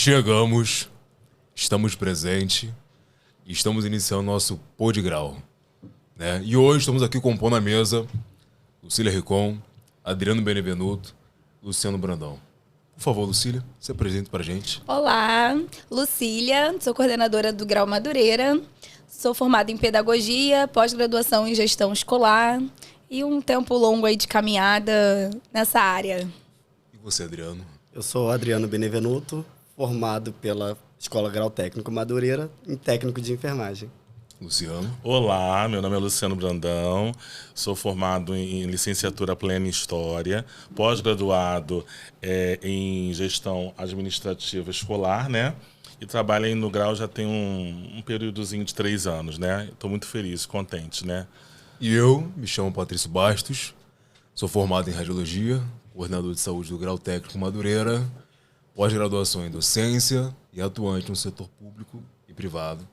Chegamos, estamos presentes e estamos iniciando nosso Pô de Grau, né? E hoje estamos aqui compondo a mesa Lucília Ricon, Adriano Benevenuto, Luciano Brandão. Por favor, Lucília, se apresente pra gente. Olá, Lucília, sou coordenadora do Grau Madureira, sou formada em Pedagogia, pós-graduação em Gestão Escolar e um tempo longo aí de caminhada nessa área. E você, Adriano? Eu sou Adriano Benevenuto, formado pela Escola Grau Técnico Madureira em técnico de enfermagem. Luciano? Olá, meu nome é Luciano Brandão, sou formado em licenciatura plena em História, pós-graduado em Gestão Administrativa Escolar, né? E trabalho aí no Grau já tem um períodozinho de 3 anos, né? Estou muito feliz, contente, né? E eu me chamo Patrício Bastos, sou formado em Radiologia, coordenador de saúde do Grau Técnico Madureira, pós-graduação em Docência e atuante no setor público e privado.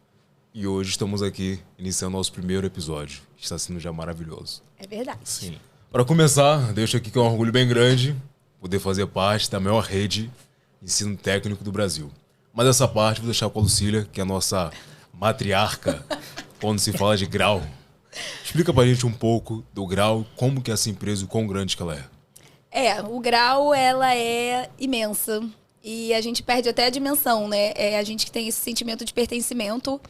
E hoje estamos aqui iniciando nosso primeiro episódio, que está sendo já maravilhoso. É verdade. Sim. Para começar, deixo aqui que é um orgulho bem grande poder fazer parte da maior rede de ensino técnico do Brasil. Mas essa parte vou deixar com a Lucília, que é a nossa matriarca quando se fala de grau. Explica pra gente um pouco do Grau, como que é essa empresa e o quão grande que ela é. O Grau, ela é imensa e a gente perde até a dimensão, né? A gente que tem esse sentimento de pertencimento.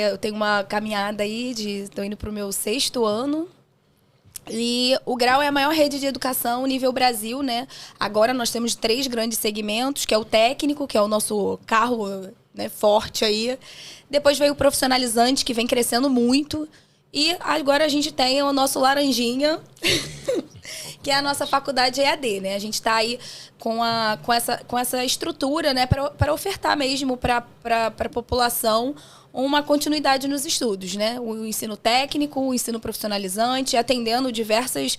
Eu tenho uma caminhada aí, estou indo para o meu 6º ano. E o Grau é a maior rede de educação nível Brasil, né? Agora nós temos 3 grandes segmentos, que é o técnico, que é o nosso carro, né, forte aí. Depois veio o profissionalizante, que vem crescendo muito. E agora a gente tem o nosso laranjinha, que é a nossa faculdade EAD, né? A gente está aí com essa estrutura, né, para ofertar mesmo para a população uma continuidade nos estudos, né? O ensino técnico, o ensino profissionalizante, atendendo diversas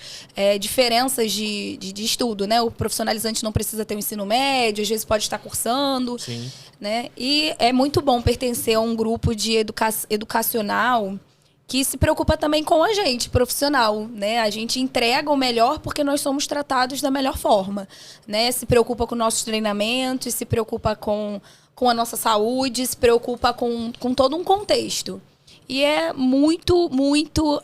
diferenças de estudo, né? O profissionalizante não precisa ter o ensino médio, às vezes pode estar cursando. Sim. Né? E é muito bom pertencer a um grupo de educacional que se preocupa também com a gente, profissional, né? A gente entrega o melhor porque nós somos tratados da melhor forma, né? Se preocupa com nossos treinamentos, se preocupa com a nossa saúde, se preocupa com todo um contexto. E é muito, muito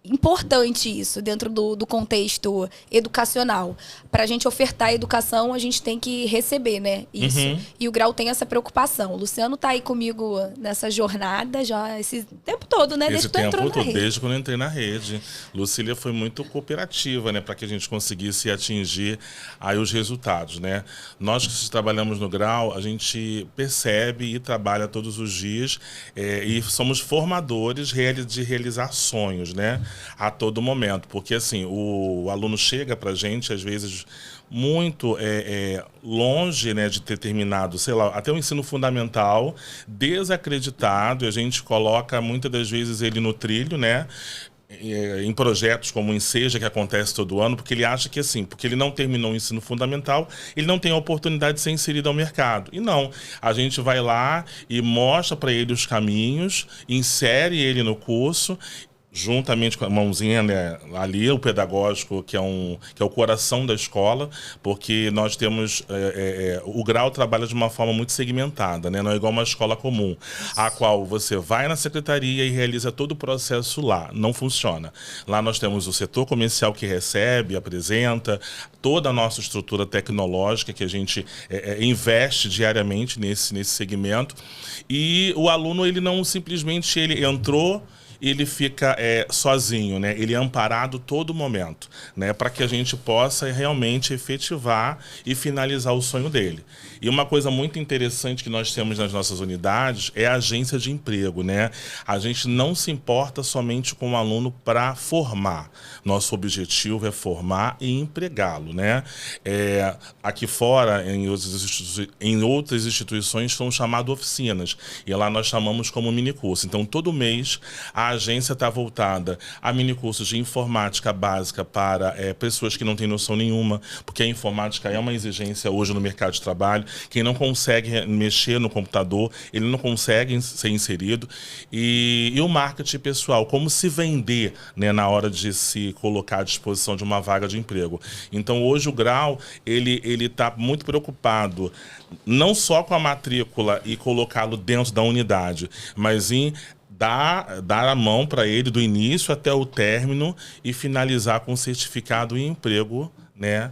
importante isso dentro do contexto educacional. Para a gente ofertar a educação, a gente tem que receber, né? Isso. Uhum. E o Grau tem essa preocupação. O Luciano está aí comigo nessa jornada já esse tempo todo, né? Esse Desde que tu entrou na rede. desde quando eu entrei na rede. Lucília foi muito cooperativa, né, para que a gente conseguisse atingir aí os resultados, né? Nós que trabalhamos no Grau, a gente percebe e trabalha todos os dias e somos formadores de realizar sonhos, né? A todo momento, porque assim, o aluno chega pra gente, às vezes, muito longe, né, de ter terminado, sei lá, até o ensino fundamental, desacreditado, e a gente coloca muitas das vezes ele no trilho, né, em projetos como o Enseja, que acontece todo ano, porque ele acha que assim, porque ele não terminou o ensino fundamental, ele não tem a oportunidade de ser inserido ao mercado. E não, a gente vai lá e mostra para ele os caminhos, insere ele no curso, juntamente com a mãozinha, né, ali, o pedagógico, que é o coração da escola, porque nós temos... o Grau trabalha de uma forma muito segmentada, né? Não é igual uma escola comum, a qual você vai na secretaria e realiza todo o processo lá. Não funciona. Lá nós temos o setor comercial que recebe, apresenta, toda a nossa estrutura tecnológica que a gente investe diariamente nesse segmento. E o aluno, ele não simplesmente ele entrou, ele fica sozinho, né? Ele é amparado todo momento, né? Para que a gente possa realmente efetivar e finalizar o sonho dele. E uma coisa muito interessante que nós temos nas nossas unidades é a agência de emprego, né? A gente não se importa somente com o aluno para formar. Nosso objetivo é formar e empregá-lo, né? Aqui fora, em outras instituições, são chamadas oficinas. E lá nós chamamos como minicurso. Então, todo mês, a agência está voltada a minicursos de informática básica para pessoas que não têm noção nenhuma, porque a informática é uma exigência hoje no mercado de trabalho. Quem não consegue mexer no computador, ele não consegue ser inserido. E o marketing pessoal, como se vender, né, na hora de se colocar à disposição de uma vaga de emprego. Então, hoje o Grau, ele está muito preocupado não só com a matrícula e colocá-lo dentro da unidade, mas em dar a mão para ele do início até o término e finalizar com certificado e emprego, né?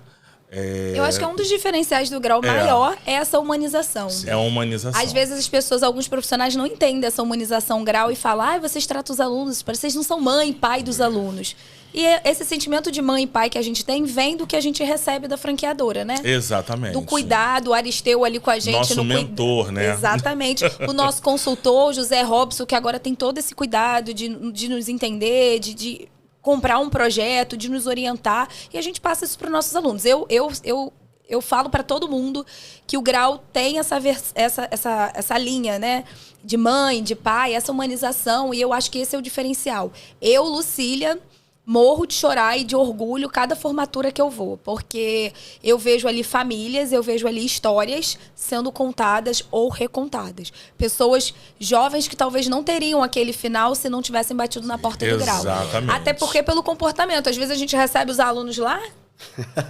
Eu acho que um dos diferenciais do Grau maior é essa humanização. É a humanização. Às vezes as pessoas, alguns profissionais não entendem essa humanização Grau e falam, vocês tratam os alunos, vocês não são mãe e pai dos alunos. E esse sentimento de mãe e pai que a gente tem vem do que a gente recebe da franqueadora, né? Exatamente. Do cuidado, o Aristeu ali com a gente. Nosso mentor, né? Exatamente. O nosso consultor, José Robson, que agora tem todo esse cuidado de nos entender, de comprar um projeto, de nos orientar. E a gente passa isso para os nossos alunos. Eu falo para todo mundo que o Grau tem essa linha, né? De mãe, de pai, essa humanização. E eu acho que esse é o diferencial. Eu, Lucília, morro de chorar e de orgulho cada formatura que eu vou, porque eu vejo ali famílias, eu vejo ali histórias sendo contadas ou recontadas. Pessoas jovens que talvez não teriam aquele final se não tivessem batido na porta do Grau. Exatamente. Até porque pelo comportamento. Às vezes a gente recebe os alunos lá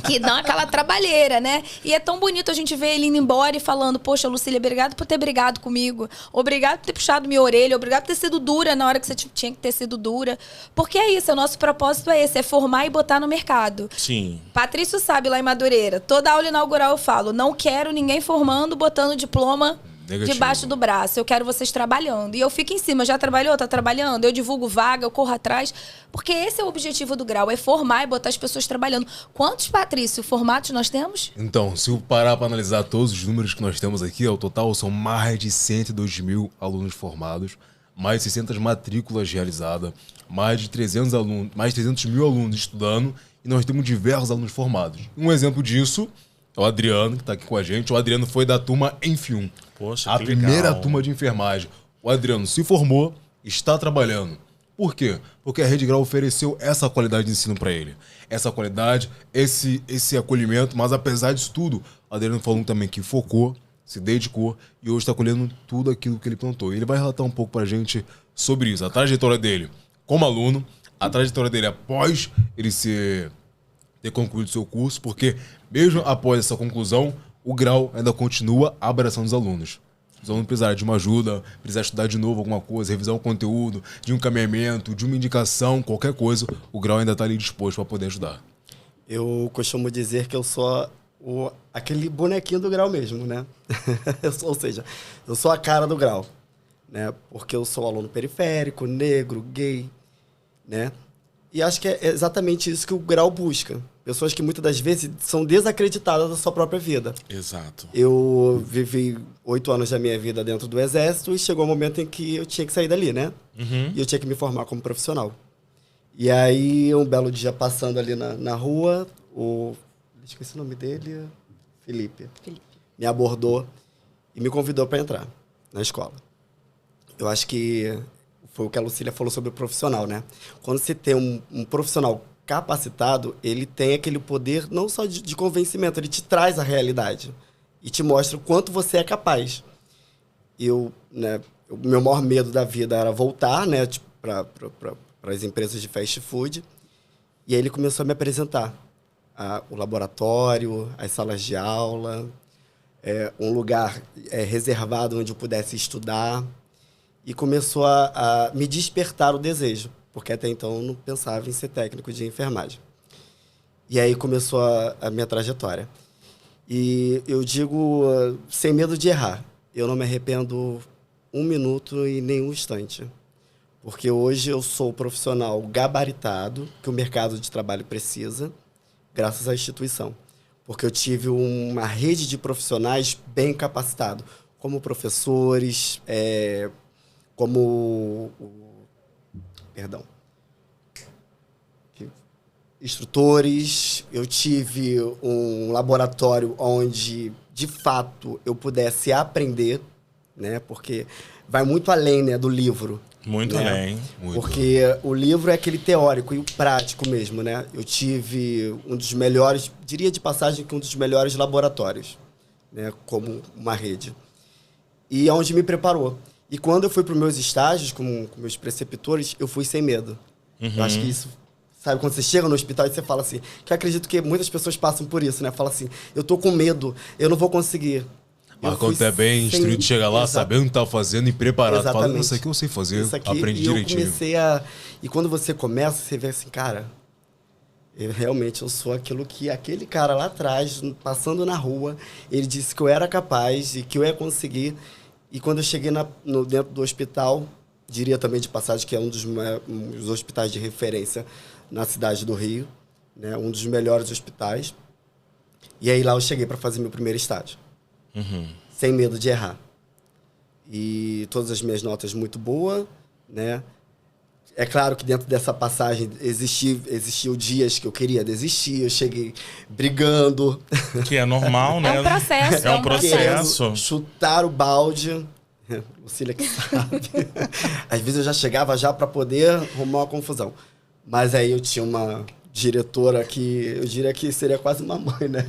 que dão aquela trabalheira, né? E é tão bonito a gente ver ele indo embora e falando, poxa, Lucília, obrigado por ter brigado comigo. Obrigado por ter puxado minha orelha. Obrigado por ter sido dura na hora que você tinha que ter sido dura. Porque é isso, o nosso propósito é esse, é formar e botar no mercado. Sim. Patrício sabe lá em Madureira, toda aula inaugural eu falo, não quero ninguém formando, botando diploma negativo debaixo do braço. Eu quero vocês trabalhando. E eu fico em cima. Já trabalhou? Tá trabalhando? Eu divulgo vaga, eu corro atrás. Porque esse é o objetivo do Grau, é formar e botar as pessoas trabalhando. Quantos, Patrício, formatos nós temos? Então, se eu parar para analisar todos os números que nós temos aqui, ao total são mais de 102 mil alunos formados, mais de 600 matrículas realizadas, mais de 300 mil alunos estudando, e nós temos diversos alunos formados. Um exemplo disso é o Adriano, que está aqui com a gente. O Adriano foi da turma Enfium. Poxa, a que primeira legal. turma de enfermagem. O Adriano se formou, está trabalhando. Por quê? Porque a Rede Grau ofereceu essa qualidade de ensino para ele. Essa qualidade, esse acolhimento, mas apesar disso tudo, o Adriano falou também que focou, se dedicou e hoje está colhendo tudo aquilo que ele plantou. Ele vai relatar um pouco para a gente sobre isso, a trajetória dele como aluno, a trajetória dele após ele ter concluído seu curso, porque mesmo após essa conclusão, o Grau ainda continua abraçando os alunos. Os alunos precisarem de uma ajuda, precisar estudar de novo alguma coisa, revisar um conteúdo, de um encaminhamento, de uma indicação, qualquer coisa, o Grau ainda está ali disposto para poder ajudar. Eu costumo dizer que eu sou aquele bonequinho do Grau mesmo, né? Ou seja, eu sou a cara do Grau, né? Porque eu sou aluno periférico, negro, gay, né? E acho que é exatamente isso que o Grau busca. Pessoas que muitas das vezes são desacreditadas da sua própria vida. Exato. Eu vivi 8 anos da minha vida dentro do Exército e chegou um momento em que eu tinha que sair dali, né? Uhum. E eu tinha que me formar como profissional. E aí, um belo dia passando ali na rua, esqueci o nome dele, Felipe. Me abordou e me convidou para entrar na escola. Eu acho que foi o que a Lucília falou sobre o profissional, né? Quando você tem um profissional capacitado, ele tem aquele poder não só de convencimento, ele te traz a realidade e te mostra o quanto você é capaz. O meu maior medo da vida era voltar, né, para as empresas de fast food, e aí ele começou a me apresentar o laboratório, as salas de aula, um lugar reservado onde eu pudesse estudar, e começou a me despertar o desejo, porque até então eu não pensava em ser técnico de enfermagem. E aí começou a minha trajetória. E eu digo, sem medo de errar, eu não me arrependo um minuto e nenhum instante. Porque hoje eu sou o profissional gabaritado que o mercado de trabalho precisa, graças à instituição. Porque eu tive uma rede de profissionais bem capacitados, como professores, instrutores. Eu tive um laboratório onde, de fato, eu pudesse aprender, né? Porque vai muito além, né, do livro. Muito né? bem. Muito. Porque o livro é aquele teórico e o prático mesmo, né? Eu tive um dos melhores, diria de passagem que um dos melhores laboratórios, né? Como uma rede. E é onde me preparou. E quando eu fui para os meus estágios com meus preceptores, eu fui sem medo. Eu acho que isso, sabe, quando você chega no hospital e você fala assim, que eu acredito que muitas pessoas passam por isso, né? Fala assim, eu tô com medo, eu não vou conseguir. Mas quando tu é bem instruído, chega lá sabendo o que tá fazendo e preparado. Fala, isso aqui eu sei fazer, aprendi direitinho. Eu comecei a... E quando você começa, você vê assim, cara, eu sou aquilo que aquele cara lá atrás, passando na rua, ele disse que eu era capaz e que eu ia conseguir. E quando eu cheguei dentro do hospital, diria também de passagem que é um dos hospitais de referência na cidade do Rio, né? Um dos melhores hospitais. E aí lá eu cheguei para fazer meu primeiro estágio. Sem medo de errar. E todas as minhas notas muito boas, né? É claro que dentro dessa passagem existiu dias que eu queria desistir, eu cheguei brigando. Que é normal, né? É um processo. É um processo. Querendo chutar o balde. Lucília que sabe. Às vezes eu já chegava já para poder arrumar uma confusão. Mas aí eu tinha uma diretora que eu diria que seria quase uma mãe, né?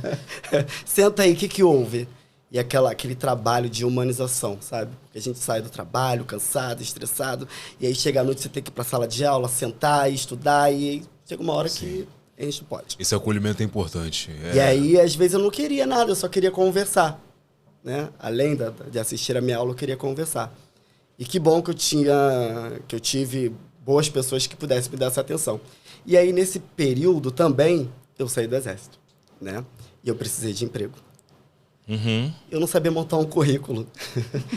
Senta aí, o que houve? E aquele trabalho de humanização, sabe? Porque a gente sai do trabalho cansado, estressado, e aí chega à noite você tem que ir para a sala de aula, sentar e estudar, e aí chega uma hora que a gente não pode. Esse acolhimento é importante. E aí, às vezes, eu não queria nada, eu só queria conversar, né? Além de assistir a minha aula, eu queria conversar. E que bom que eu tive boas pessoas que pudessem me dar essa atenção. E aí, nesse período também, eu saí do Exército, né? E eu precisei de emprego. Eu não sabia montar um currículo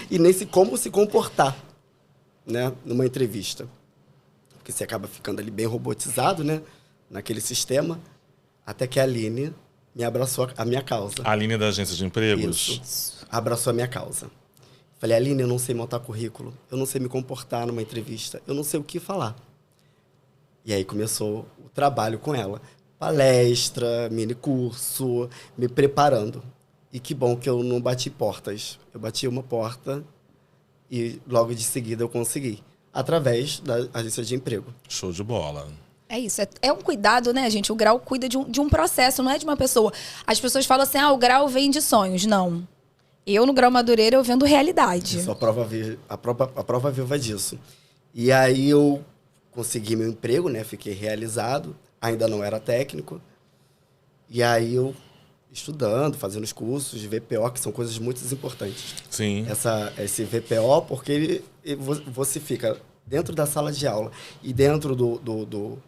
e nem como se comportar, né, numa entrevista. Porque você acaba ficando ali bem robotizado, né, naquele sistema, até que a Aline me abraçou a minha causa. A Aline da agência de empregos? Isso, abraçou a minha causa. Falei, Aline, eu não sei montar currículo, eu não sei me comportar numa entrevista, eu não sei o que falar. E aí começou o trabalho com ela. Palestra, mini curso, me preparando. E que bom que eu não bati portas. Eu bati uma porta e logo de seguida eu consegui. Através da agência de emprego. Show de bola. É isso. É um cuidado, né, gente? O grau cuida de um processo, não é de uma pessoa. As pessoas falam assim, o grau vem de sonhos. Não. Eu, no Grau Madureira, eu vendo realidade. Isso, a prova viva disso. E aí eu consegui meu emprego, né? Fiquei realizado. Ainda não era técnico. E aí eu... estudando, fazendo os cursos de VPO, que são coisas muito importantes. Sim. Esse VPO, porque você fica dentro da sala de aula e dentro do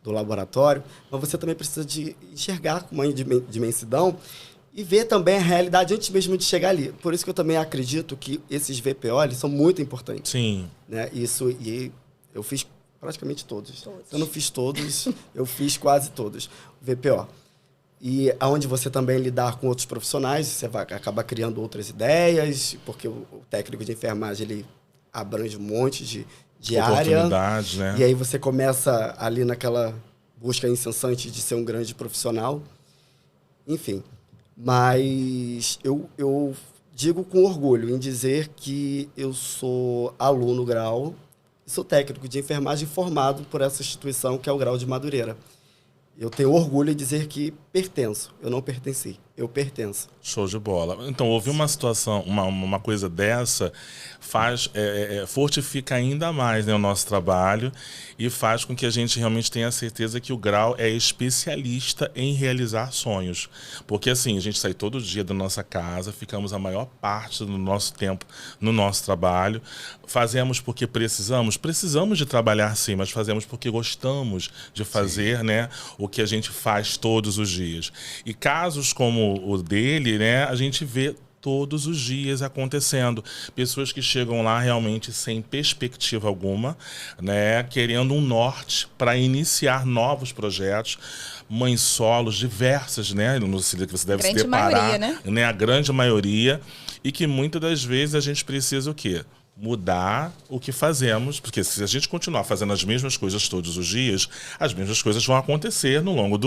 laboratório, mas você também precisa de enxergar com uma dimensão e ver também a realidade antes mesmo de chegar ali. Por isso que eu também acredito que esses VPO eles são muito importantes. Sim. Né? E eu fiz praticamente todos. Eu não fiz todos, eu fiz quase todos. VPO. E aonde você também lidar com outros profissionais, você vai acabar criando outras ideias, porque o técnico de enfermagem ele abrange um monte de área. Oportunidades, né? E aí você começa ali naquela busca incessante de ser um grande profissional. Enfim, mas eu digo com orgulho em dizer que eu sou aluno Grau, sou técnico de enfermagem formado por essa instituição que é o Grau de Madureira. Eu tenho orgulho em dizer que pertenço. Eu não pertenci, eu pertenço. Show de bola. Então, ouvir uma situação, uma coisa dessa, fortifica ainda mais, né, o nosso trabalho e faz com que a gente realmente tenha a certeza que o Grau é especialista em realizar sonhos. Porque, assim, a gente sai todo dia da nossa casa, ficamos a maior parte do nosso tempo no nosso trabalho. Fazemos porque precisamos de trabalhar sim, mas fazemos porque gostamos de fazer, né, o que a gente faz todos os dias. E casos como o dele, né, a gente vê todos os dias acontecendo. Pessoas que chegam lá realmente sem perspectiva alguma, né, querendo um norte para iniciar novos projetos, mães solos diversas, né, que você deve se deparar, né, a grande maioria, e que muitas das vezes a gente precisa o quê? Mudar o que fazemos, porque se a gente continuar fazendo as mesmas coisas todos os dias, as mesmas coisas vão acontecer no longo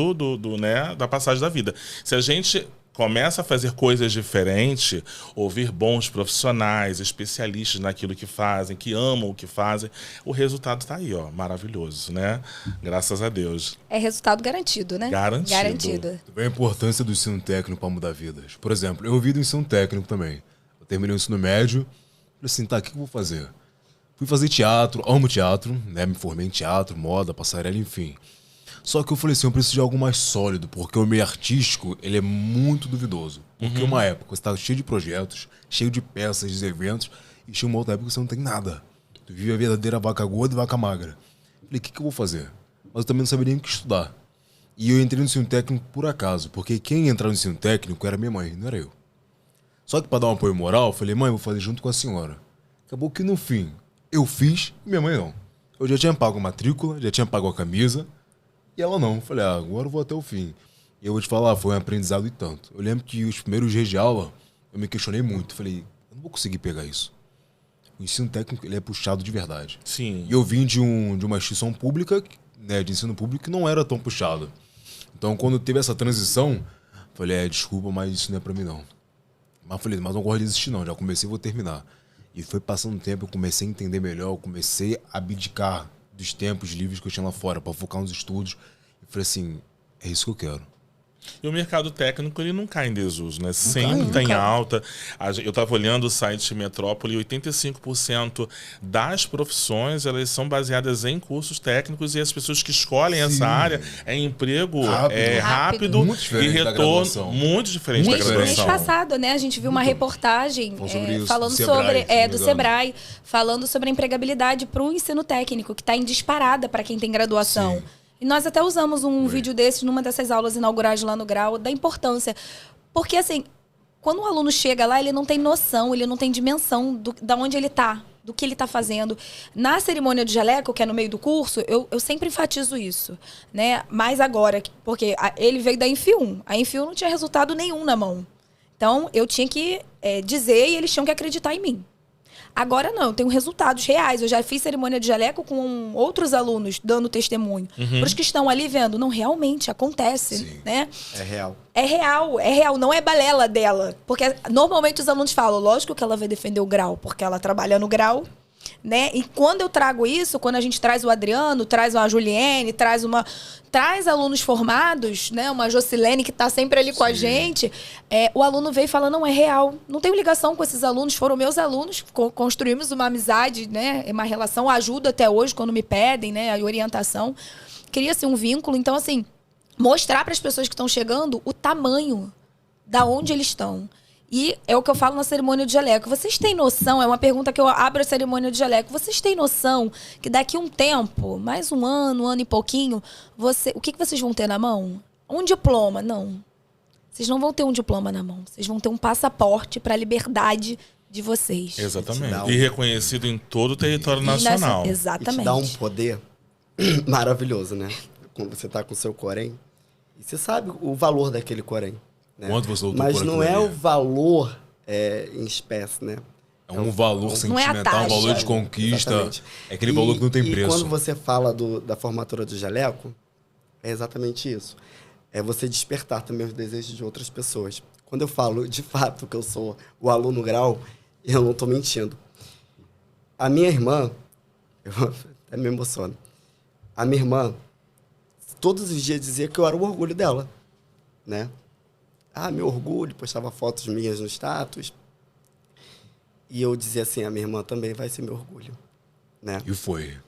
né, da passagem da vida. Se a gente começa a fazer coisas diferentes, ouvir bons profissionais, especialistas naquilo que fazem, que amam o que fazem, o resultado está aí, ó, maravilhoso, né? Graças a Deus. É resultado garantido, né? Garantido. Garantido. Também a importância do ensino técnico para mudar vidas. Por exemplo, eu ouvi do ensino técnico também. Eu terminei o ensino médio, falei assim, tá, o que eu vou fazer? Fui fazer teatro, amo teatro, né? Me formei em teatro, moda, passarela, enfim. Só que eu falei assim, eu preciso de algo mais sólido, porque o meio artístico, ele é muito duvidoso. Porque uma época você tá cheio de projetos, cheio de peças, de eventos, e chega uma outra época que você não tem nada. Tu vive a verdadeira vaca gorda e vaca magra. Falei, o que eu vou fazer? Mas eu também não sabia nem o que estudar. E eu entrei no ensino técnico por acaso, porque quem ia entrar no ensino técnico era minha mãe, não era eu. Só que para dar um apoio moral, eu falei, mãe, eu vou fazer junto com a senhora. Acabou que no fim, eu fiz e minha mãe não. Eu já tinha pago a matrícula, já tinha pago a camisa, e ela não. Eu falei, agora eu vou até o fim. E eu vou te falar, foi um aprendizado e tanto. Eu lembro que os primeiros dias de aula, eu me questionei muito. Falei, eu não vou conseguir pegar isso. O ensino técnico, ele é puxado de verdade. Sim. E eu vim de uma instituição pública, né, de ensino público, que não era tão puxado. Então, quando teve essa transição, falei, desculpa, mas isso não é pra mim, não. Mas falei, mas não gosto de desistir, não. Já comecei, vou terminar. E foi passando o tempo, eu comecei a entender melhor, eu comecei a abdicar dos tempos livres que eu tinha lá fora, para focar nos estudos. E falei assim, é isso que eu quero. E o mercado técnico, ele não cai em desuso, né? Sempre cai, está em nunca. alta. Eu estava olhando o site Metrópole, 85% das profissões, elas são baseadas em cursos técnicos, e as pessoas que escolhem essa área é emprego rápido Muito e diferente da retorno graduação. muito diferente da Muito Mês graduação. passado, né, a gente viu uma reportagem Falando sobre isso, falando do Sebrae, sobre se não me do engano. Sebrae, falando sobre a empregabilidade para o ensino técnico, que está em disparada para quem tem graduação. Sim. E nós até usamos um vídeo desses numa dessas aulas inaugurais lá no Grau, da importância. Porque, assim, quando o aluno chega lá, ele não tem noção, ele não tem dimensão da onde ele está, do que ele está fazendo. Na cerimônia de jaleco, que é no meio do curso, eu sempre enfatizo isso, né? Mas agora, porque ele veio da Enfium. A Enfium não tinha resultado nenhum na mão. Então, eu tinha que dizer, e eles tinham que acreditar em mim. Agora não, eu tenho resultados reais. Eu já fiz cerimônia de jaleco com outros alunos dando testemunho. Para os que estão ali vendo, não, realmente acontece, Sim. né? É real. É real, não é balela dela. Porque normalmente os alunos falam, lógico que ela vai defender o grau, porque ela trabalha no grau, né? E quando eu trago isso, quando a gente traz o Adriano, traz a Juliene, traz alunos formados, né? Uma Jocilene que está sempre ali com a gente, o aluno veio e fala, não, é real. Não tenho ligação com esses alunos, foram meus alunos, construímos uma amizade, né? Uma relação, ajuda até hoje quando me pedem, né? A orientação. Cria-se um vínculo. Então, assim, mostrar para as pessoas que estão chegando o tamanho da onde eles estão. E é o que eu falo na cerimônia de jaleco. Vocês têm noção, é uma pergunta que eu abro a cerimônia de jaleco, vocês têm noção que daqui a um tempo, mais um ano e pouquinho, o que vocês vão ter na mão? Um diploma? Não. Vocês não vão ter um diploma na mão. Vocês vão ter um passaporte para a liberdade de vocês. Exatamente. E reconhecido em todo o território nacional. Exatamente. E te dá um poder maravilhoso, né? Quando você tá com o seu Corém, e você sabe o valor daquele Corém. Né? Quanto você lutou Mas por não aquilo é ali? o valor em espécie, né? É um valor Não é a sentimental, um taxa. valor de conquista. Exatamente. É aquele valor que não tem E preço. quando você fala da formatura do jaleco, é exatamente isso. É você despertar também os desejos de outras pessoas. Quando eu falo, de fato, que eu sou o aluno grau, eu não estou mentindo. A minha irmã, eu até me emociono, a minha irmã, todos os dias dizia que eu era o orgulho dela, né? Meu orgulho, postava fotos minhas no status. E eu dizia assim, a minha irmã também vai ser meu orgulho, né? E foi.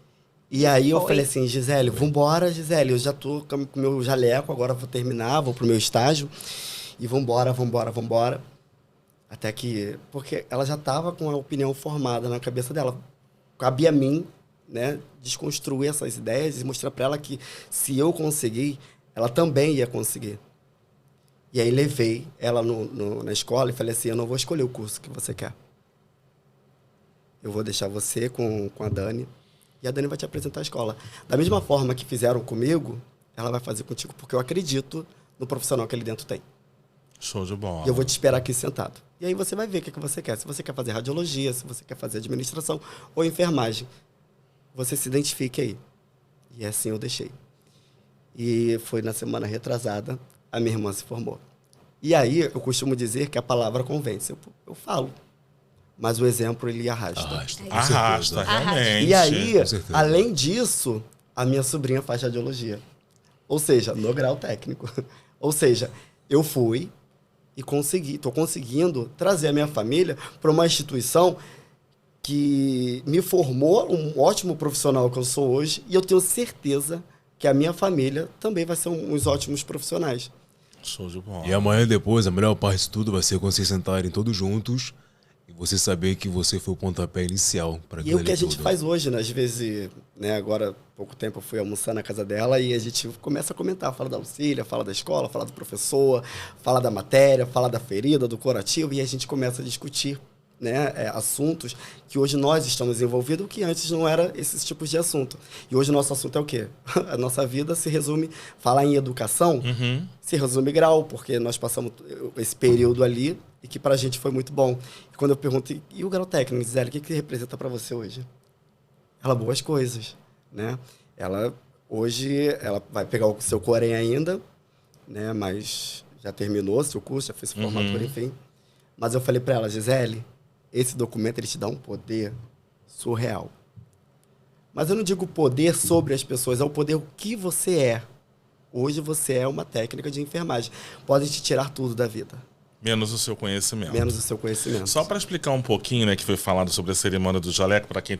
E aí eu Foi. falei assim, Gisele, vambora, Gisele, eu já tô com o meu jaleco, agora vou terminar, vou pro meu estágio. E vambora. Até que... Porque ela já tava com a opinião formada na cabeça dela. Cabia a mim, né, desconstruir essas ideias e mostrar para ela que se eu conseguir, ela também ia conseguir. E aí levei ela na escola e falei assim, eu não vou escolher o curso que você quer. Eu vou deixar você com a Dani e a Dani vai te apresentar a escola. Da mesma forma que fizeram comigo, ela vai fazer contigo, porque eu acredito no profissional que ali dentro tem. Show de bola. E eu vou te esperar aqui sentado. E aí você vai ver o que você quer. Se você quer fazer radiologia, se você quer fazer administração ou enfermagem. Você se identifique aí. E assim eu deixei. E foi na semana retrasada, a minha irmã se formou. E aí, eu costumo dizer que a palavra convence. Eu falo, mas o exemplo, ele arrasta. Arrasta, realmente. E aí, Com certeza. além disso, a minha sobrinha faz radiologia. Ou seja, no grau técnico. Ou seja, eu fui e estou conseguindo trazer a minha família para uma instituição que me formou um ótimo profissional que eu sou hoje, e eu tenho certeza que a minha família também vai ser uns ótimos profissionais. Show de bola. E amanhã depois, a melhor parte de tudo vai ser quando vocês sentarem todos juntos e você saber que você foi o pontapé inicial para E aquilo é o que a gente tudo. faz hoje, né? Às vezes, né, agora, há pouco tempo, eu fui almoçar na casa dela e a gente começa a comentar. Fala da Lucília, fala da escola, fala do professor, fala da matéria, fala da ferida, do curativo, e a gente começa a discutir, né, assuntos que hoje nós estamos envolvidos, que antes não era esses tipos de assunto. E hoje o nosso assunto é o quê? A nossa vida se resume, falar em educação, se resume grau, porque nós passamos esse período ali e que pra gente foi muito bom. E quando eu pergunto, e o grau técnico, Gisele, o que representa para você hoje? Ela, boas coisas, né? Ela, hoje, ela vai pegar o seu Corém ainda, né, mas já terminou seu curso, já fez formatura, enfim. Mas eu falei para ela, Gisele, esse documento ele te dá um poder surreal. Mas eu não digo poder sobre as pessoas, é o poder o que você é. Hoje você é uma técnica de enfermagem. Pode te tirar tudo da vida. Menos o seu conhecimento. Menos o seu conhecimento. Só para explicar um pouquinho, né, que foi falado sobre a cerimônia do jaleco, para quem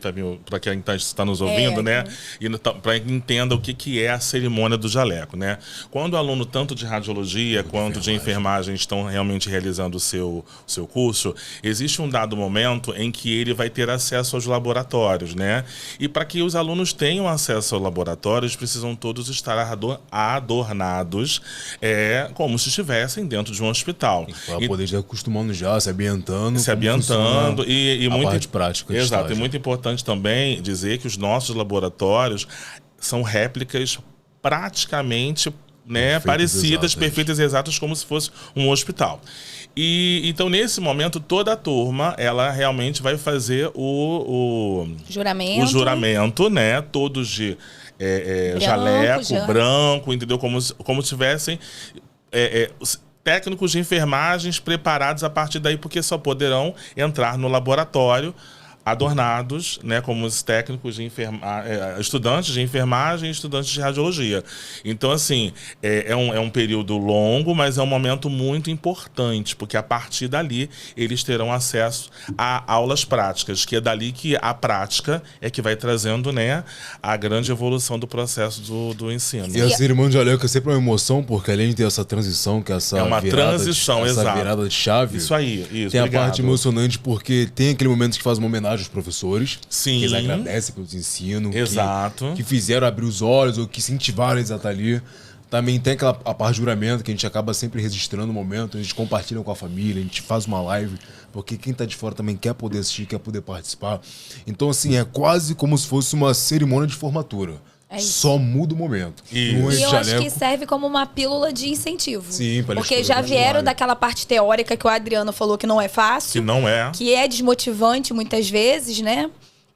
está nos ouvindo, né, e para que entenda o que é a cerimônia do jaleco, né. Quando o aluno tanto de radiologia quanto de enfermagem estão realmente realizando o seu curso, existe um dado momento em que ele vai ter acesso aos laboratórios, né. E para que os alunos tenham acesso aos laboratórios, precisam todos estar adornados, como se estivessem dentro de um hospital. Para poder já acostumando já, se ambientando. E a muito parte prática. Exato. E muito importante também dizer que os nossos laboratórios são réplicas praticamente, né, parecidas, perfeitas e exatas, como se fosse um hospital. E então, nesse momento, toda a turma, ela realmente vai fazer o juramento, né? Todos de jaleco, branco, entendeu? Como se tivessem técnicos de enfermagens preparados a partir daí, porque só poderão entrar no laboratório adornados, né, como os técnicos de estudantes de enfermagem e estudantes de radiologia. Então, assim, é um período longo, mas é um momento muito importante, porque a partir dali eles terão acesso a aulas práticas, que é dali que a prática é que vai trazendo, né, a grande evolução do processo do ensino. E a cerimônia de jaleco é sempre uma emoção, porque além de ter essa transição, que essa virada de chave, isso aí, tem a parte emocionante, porque tem aquele momento que faz uma homenagem aos professores, sim, que eles agradecem pelos ensinos, exato, que fizeram abrir os olhos ou que incentivaram eles a estar ali. Também tem a parte de juramento, que a gente acaba sempre registrando o momento, a gente compartilha com a família, a gente faz uma live, porque quem tá de fora também quer poder assistir, quer poder participar. Então, assim, é quase como se fosse uma cerimônia de formatura. Só muda o momento. E eu acho que serve como uma pílula de incentivo. Sim, porque já vieram daquela parte teórica que o Adriano falou que não é fácil. Que não é. Que é desmotivante muitas vezes, né?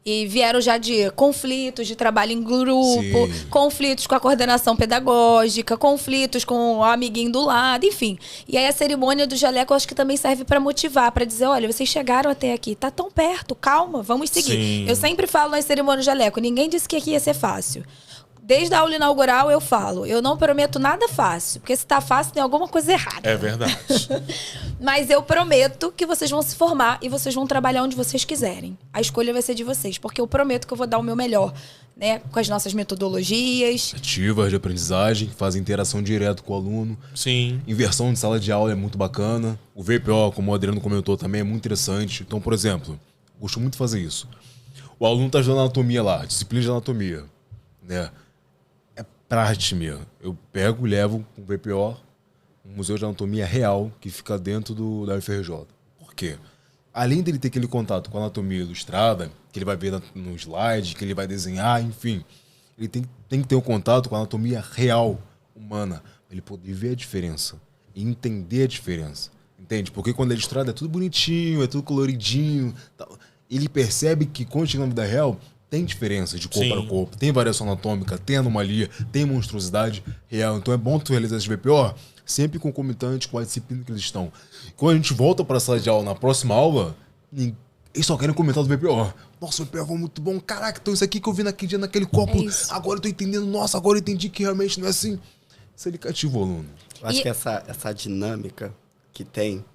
E vieram já de conflitos de trabalho em grupo, conflitos com a coordenação pedagógica, conflitos com o amiguinho do lado, enfim. E aí a cerimônia do jaleco eu acho que também serve para motivar, para dizer, olha, vocês chegaram até aqui, tá tão perto, calma, vamos seguir. Sim. Eu sempre falo nas cerimônias do jaleco, ninguém disse que aqui ia ser fácil. Desde a aula inaugural eu falo, eu não prometo nada fácil, porque se tá fácil tem alguma coisa errada. É verdade. Mas eu prometo que vocês vão se formar e vocês vão trabalhar onde vocês quiserem. A escolha vai ser de vocês, porque eu prometo que eu vou dar o meu melhor, né? Com as nossas metodologias. Ativas de aprendizagem, que fazem interação direto com o aluno. Sim. Inversão de sala de aula é muito bacana. O VPO, como o Adriano comentou, também é muito interessante. Então, por exemplo, gosto muito de fazer isso. O aluno tá estudando anatomia lá, disciplina de anatomia, né? Arte mesmo. Eu pego e levo um VPO, um museu de anatomia real, que fica dentro da UFRJ. Por quê? Além dele ter aquele contato com a anatomia ilustrada, que ele vai ver no slide, que ele vai desenhar, enfim, ele tem que ter um contato com a anatomia real, humana, para ele poder ver a diferença e entender a diferença. Entende? Porque quando é ilustrado é tudo bonitinho, é tudo coloridinho, tal. Ele percebe que quando chega na vida real, tem diferença de corpo para corpo, tem variação anatômica, tem anomalia, tem monstruosidade real. Então é bom tu realizar esse VPO sempre concomitante com a disciplina que eles estão. Quando a gente volta para a sala de aula na próxima aula, eles só querem comentar do VPO. Nossa, o VPO foi muito bom. Caraca, então isso aqui que eu vi naquele dia, naquele copo, agora eu tô entendendo. Nossa, agora eu entendi que realmente não é assim. Isso ele cativa o aluno. Eu acho que essa dinâmica que tem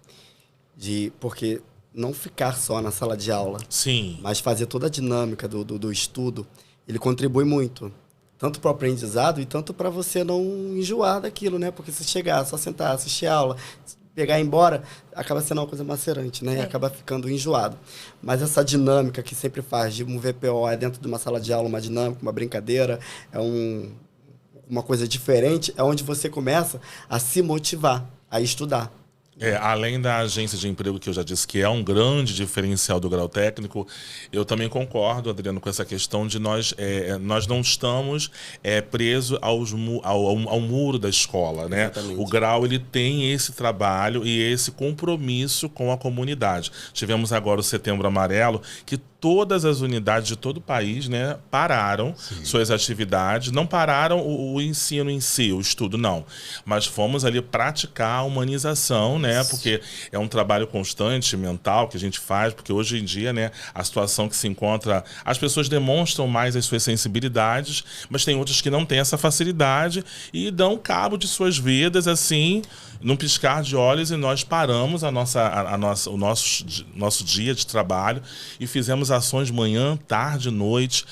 porque não ficar só na sala de aula, Sim. mas fazer toda a dinâmica do estudo, ele contribui muito. Tanto para o aprendizado e tanto para você não enjoar daquilo, né? Porque se chegar, só sentar, assistir a aula, pegar e ir embora, acaba sendo uma coisa macerante, né? E acaba ficando enjoado. Mas essa dinâmica que sempre faz de um VPO é dentro de uma sala de aula, uma dinâmica, uma brincadeira, uma coisa diferente, é onde você começa a se motivar, a estudar. Além da agência de emprego, que eu já disse que é um grande diferencial do grau técnico, eu também concordo, Adriano, com essa questão de nós não estamos presos ao muro da escola, né? Exatamente. O grau ele tem esse trabalho e esse compromisso com a comunidade. Tivemos agora o Setembro Amarelo, que todas as unidades de todo o país, né, pararam suas atividades, não pararam o ensino em si, o estudo, não. Mas fomos ali praticar a humanização, né, porque é um trabalho constante, mental, que a gente faz, porque hoje em dia, né, a situação que se encontra, as pessoas demonstram mais as suas sensibilidades, mas tem outras que não têm essa facilidade e dão cabo de suas vidas, assim, num piscar de olhos, e nós paramos o nosso dia de trabalho e fizemos ações manhã, tarde, noite,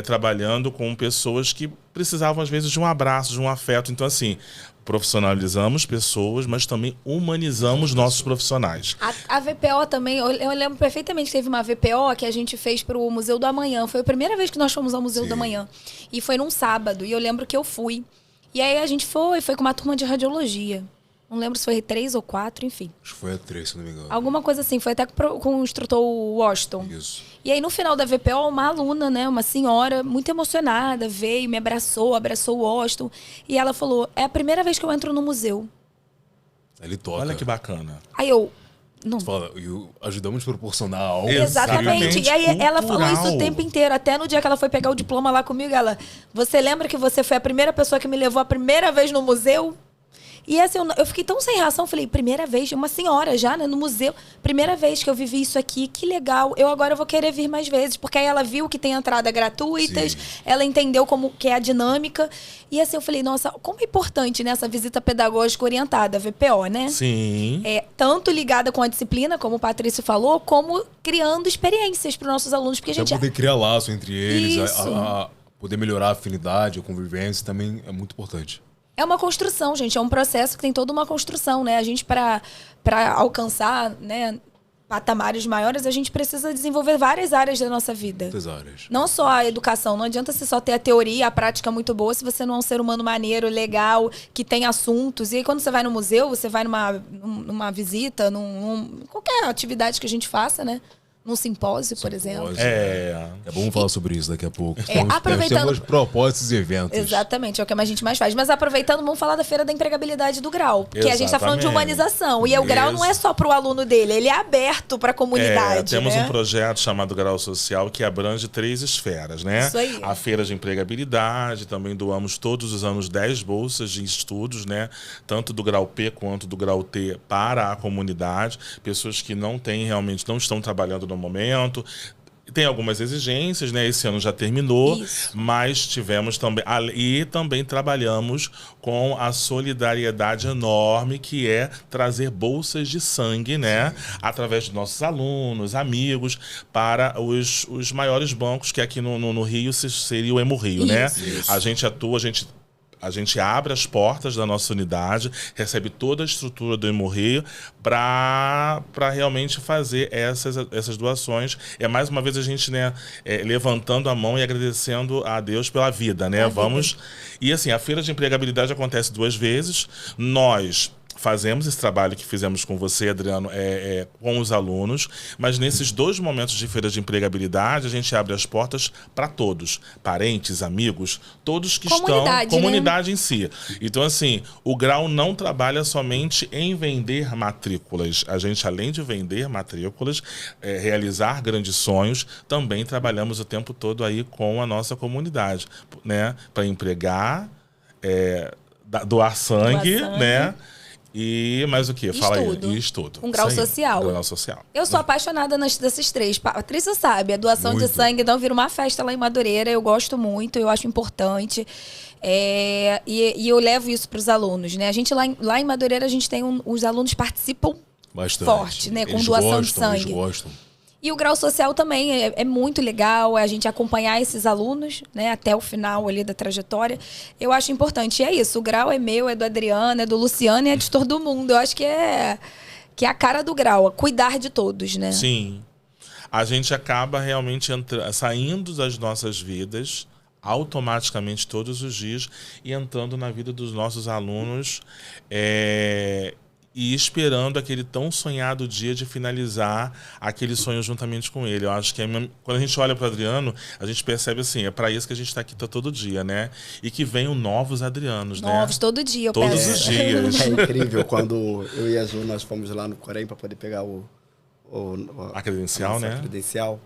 trabalhando com pessoas que precisavam, às vezes, de um abraço, de um afeto. Então, assim, profissionalizamos pessoas, mas também humanizamos nossos profissionais. A VPO também, eu lembro perfeitamente que teve uma VPO que a gente fez para o Museu do Amanhã. Foi a primeira vez que nós fomos ao Museu do Amanhã. E foi num sábado, e eu lembro que eu fui. E aí a gente foi com uma turma de radiologia. Não lembro se foi 3 ou 4, enfim. Acho que foi a 3, se não me engano. Alguma coisa assim, foi até com o instrutor Washington. Isso. E aí no final da VPO, uma aluna, né, uma senhora, muito emocionada, veio, me abraçou o Washington. E ela falou, é a primeira vez que eu entro no museu. Ele toca. Olha que bacana. Aí eu... Não. Fala, ajudamos a proporcionar algo. Exatamente. E aí cultural. ela falou isso o tempo inteiro. Até no dia que ela foi pegar o diploma lá comigo, ela... Você lembra que você foi a primeira pessoa que me levou a primeira vez no museu? E assim, eu fiquei tão sem reação, falei, primeira vez, uma senhora já, né, no museu, primeira vez que eu vivi isso aqui, que legal, agora vou querer vir mais vezes, porque aí ela viu que tem entrada gratuitas, ela entendeu como que é a dinâmica, e assim, eu falei, nossa, como é importante, né, essa visita pedagógica orientada, a VPO, né? Sim. Tanto ligada com a disciplina, como o Patrício falou, como criando experiências para os nossos alunos, porque a gente... poder criar laço entre eles, Isso. poder melhorar a afinidade, a convivência, também é muito importante. É uma construção, gente. É um processo que tem toda uma construção, né? A gente, para alcançar, né, patamares maiores, a gente precisa desenvolver várias áreas da nossa vida. Muitas áreas. Não só a educação. Não adianta você só ter a teoria, a prática muito boa, se você não é um ser humano maneiro, legal, que tem assuntos. E aí, quando você vai no museu, você vai numa visita, qualquer atividade que a gente faça, né? Num simpósio, por exemplo. É bom falar sobre isso daqui a pouco. Aproveitando... Temos propostas e eventos. Exatamente, é o que a gente mais faz. Mas aproveitando, vamos falar da Feira da Empregabilidade do Grau. Porque a gente está falando de humanização. E o Grau não é só para o aluno dele, ele é aberto para a comunidade. Temos um projeto chamado Grau Social que abrange 3 esferas, né? Isso aí. A Feira de Empregabilidade, também doamos todos os anos 10 bolsas de estudos, né? Tanto do Grau P quanto do Grau T para a comunidade. Pessoas que não estão trabalhando no momento. Tem algumas exigências, né? Esse ano já terminou, mas tivemos também... E também trabalhamos com a solidariedade enorme, que é trazer bolsas de sangue, né? Através de nossos alunos, amigos, para os maiores bancos, que aqui no Rio seria o Hemorrio, né? A gente atua, a gente abre as portas da nossa unidade, recebe toda a estrutura do Hemorrio para realmente fazer essas doações. Mais uma vez a gente, né, levantando a mão e agradecendo a Deus pela vida, né? E assim, a Feira de Empregabilidade acontece 2 vezes. Nós fazemos esse trabalho que fizemos com você, Adriano, com os alunos, mas nesses 2 momentos de Feira de Empregabilidade, a gente abre as portas para todos, parentes, amigos, todos que comunidade, né? Em si. Então, assim, o Grau não trabalha somente em vender matrículas. A gente, além de vender matrículas, realizar grandes sonhos, também trabalhamos o tempo todo aí com a nossa comunidade, né? Para empregar, doar sangue, Doar sangue. né? E mais o quê? Fala Estudo. aí. E estudo. Um grau Isso aí. social. Grau social. Eu sou apaixonada desses três. Patrícia sabe, a doação de Muito. sangue não vira uma festa lá em Madureira. Eu gosto muito, eu acho importante. E eu levo isso para os alunos, né? A gente lá em Madureira, a gente tem os alunos participam Bastante. forte, né? Com Eles doação de gostam, sangue. Eles gostam. E o grau social também é muito legal, a gente acompanhar esses alunos, né, até o final ali da trajetória. Eu acho importante. E é isso, o grau é meu, é do Adriano, é do Luciano e é de todo mundo. Eu acho que é a cara do grau, cuidar de todos, né? Sim. A gente acaba realmente saindo das nossas vidas automaticamente todos os dias e entrando na vida dos nossos alunos e esperando aquele tão sonhado dia de finalizar aquele sonho juntamente com ele. Eu acho que quando a gente olha para o Adriano, a gente percebe assim, é para isso que a gente está aqui todo dia, né? E que venham novos Adrianos, né? Novos, todo dia eu Todos peço. os dias. É incrível quando eu e a Ju, nós fomos lá no Corém para poder pegar A credencial, a nossa né? credencial.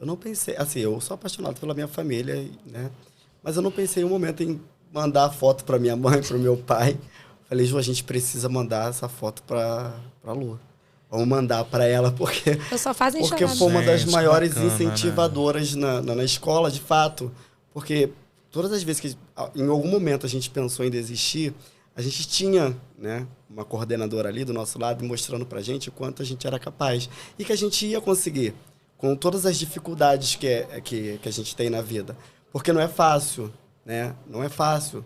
Eu não pensei, assim, eu sou apaixonado pela minha família, né? Mas eu não pensei em um momento em mandar a foto para minha mãe, para o meu pai. Falei, Ju, a gente precisa mandar essa foto para a Lua. Vamos mandar para ela, porque Eu só fazem porque chorada. foi uma das Gente, maiores bacana, incentivadoras na escola, de fato. Porque todas as vezes que em algum momento a gente pensou em desistir, a gente tinha, né, uma coordenadora ali do nosso lado mostrando pra gente o quanto a gente era capaz e que a gente ia conseguir, com todas as dificuldades que a gente tem na vida. Porque não é fácil, né? Não é fácil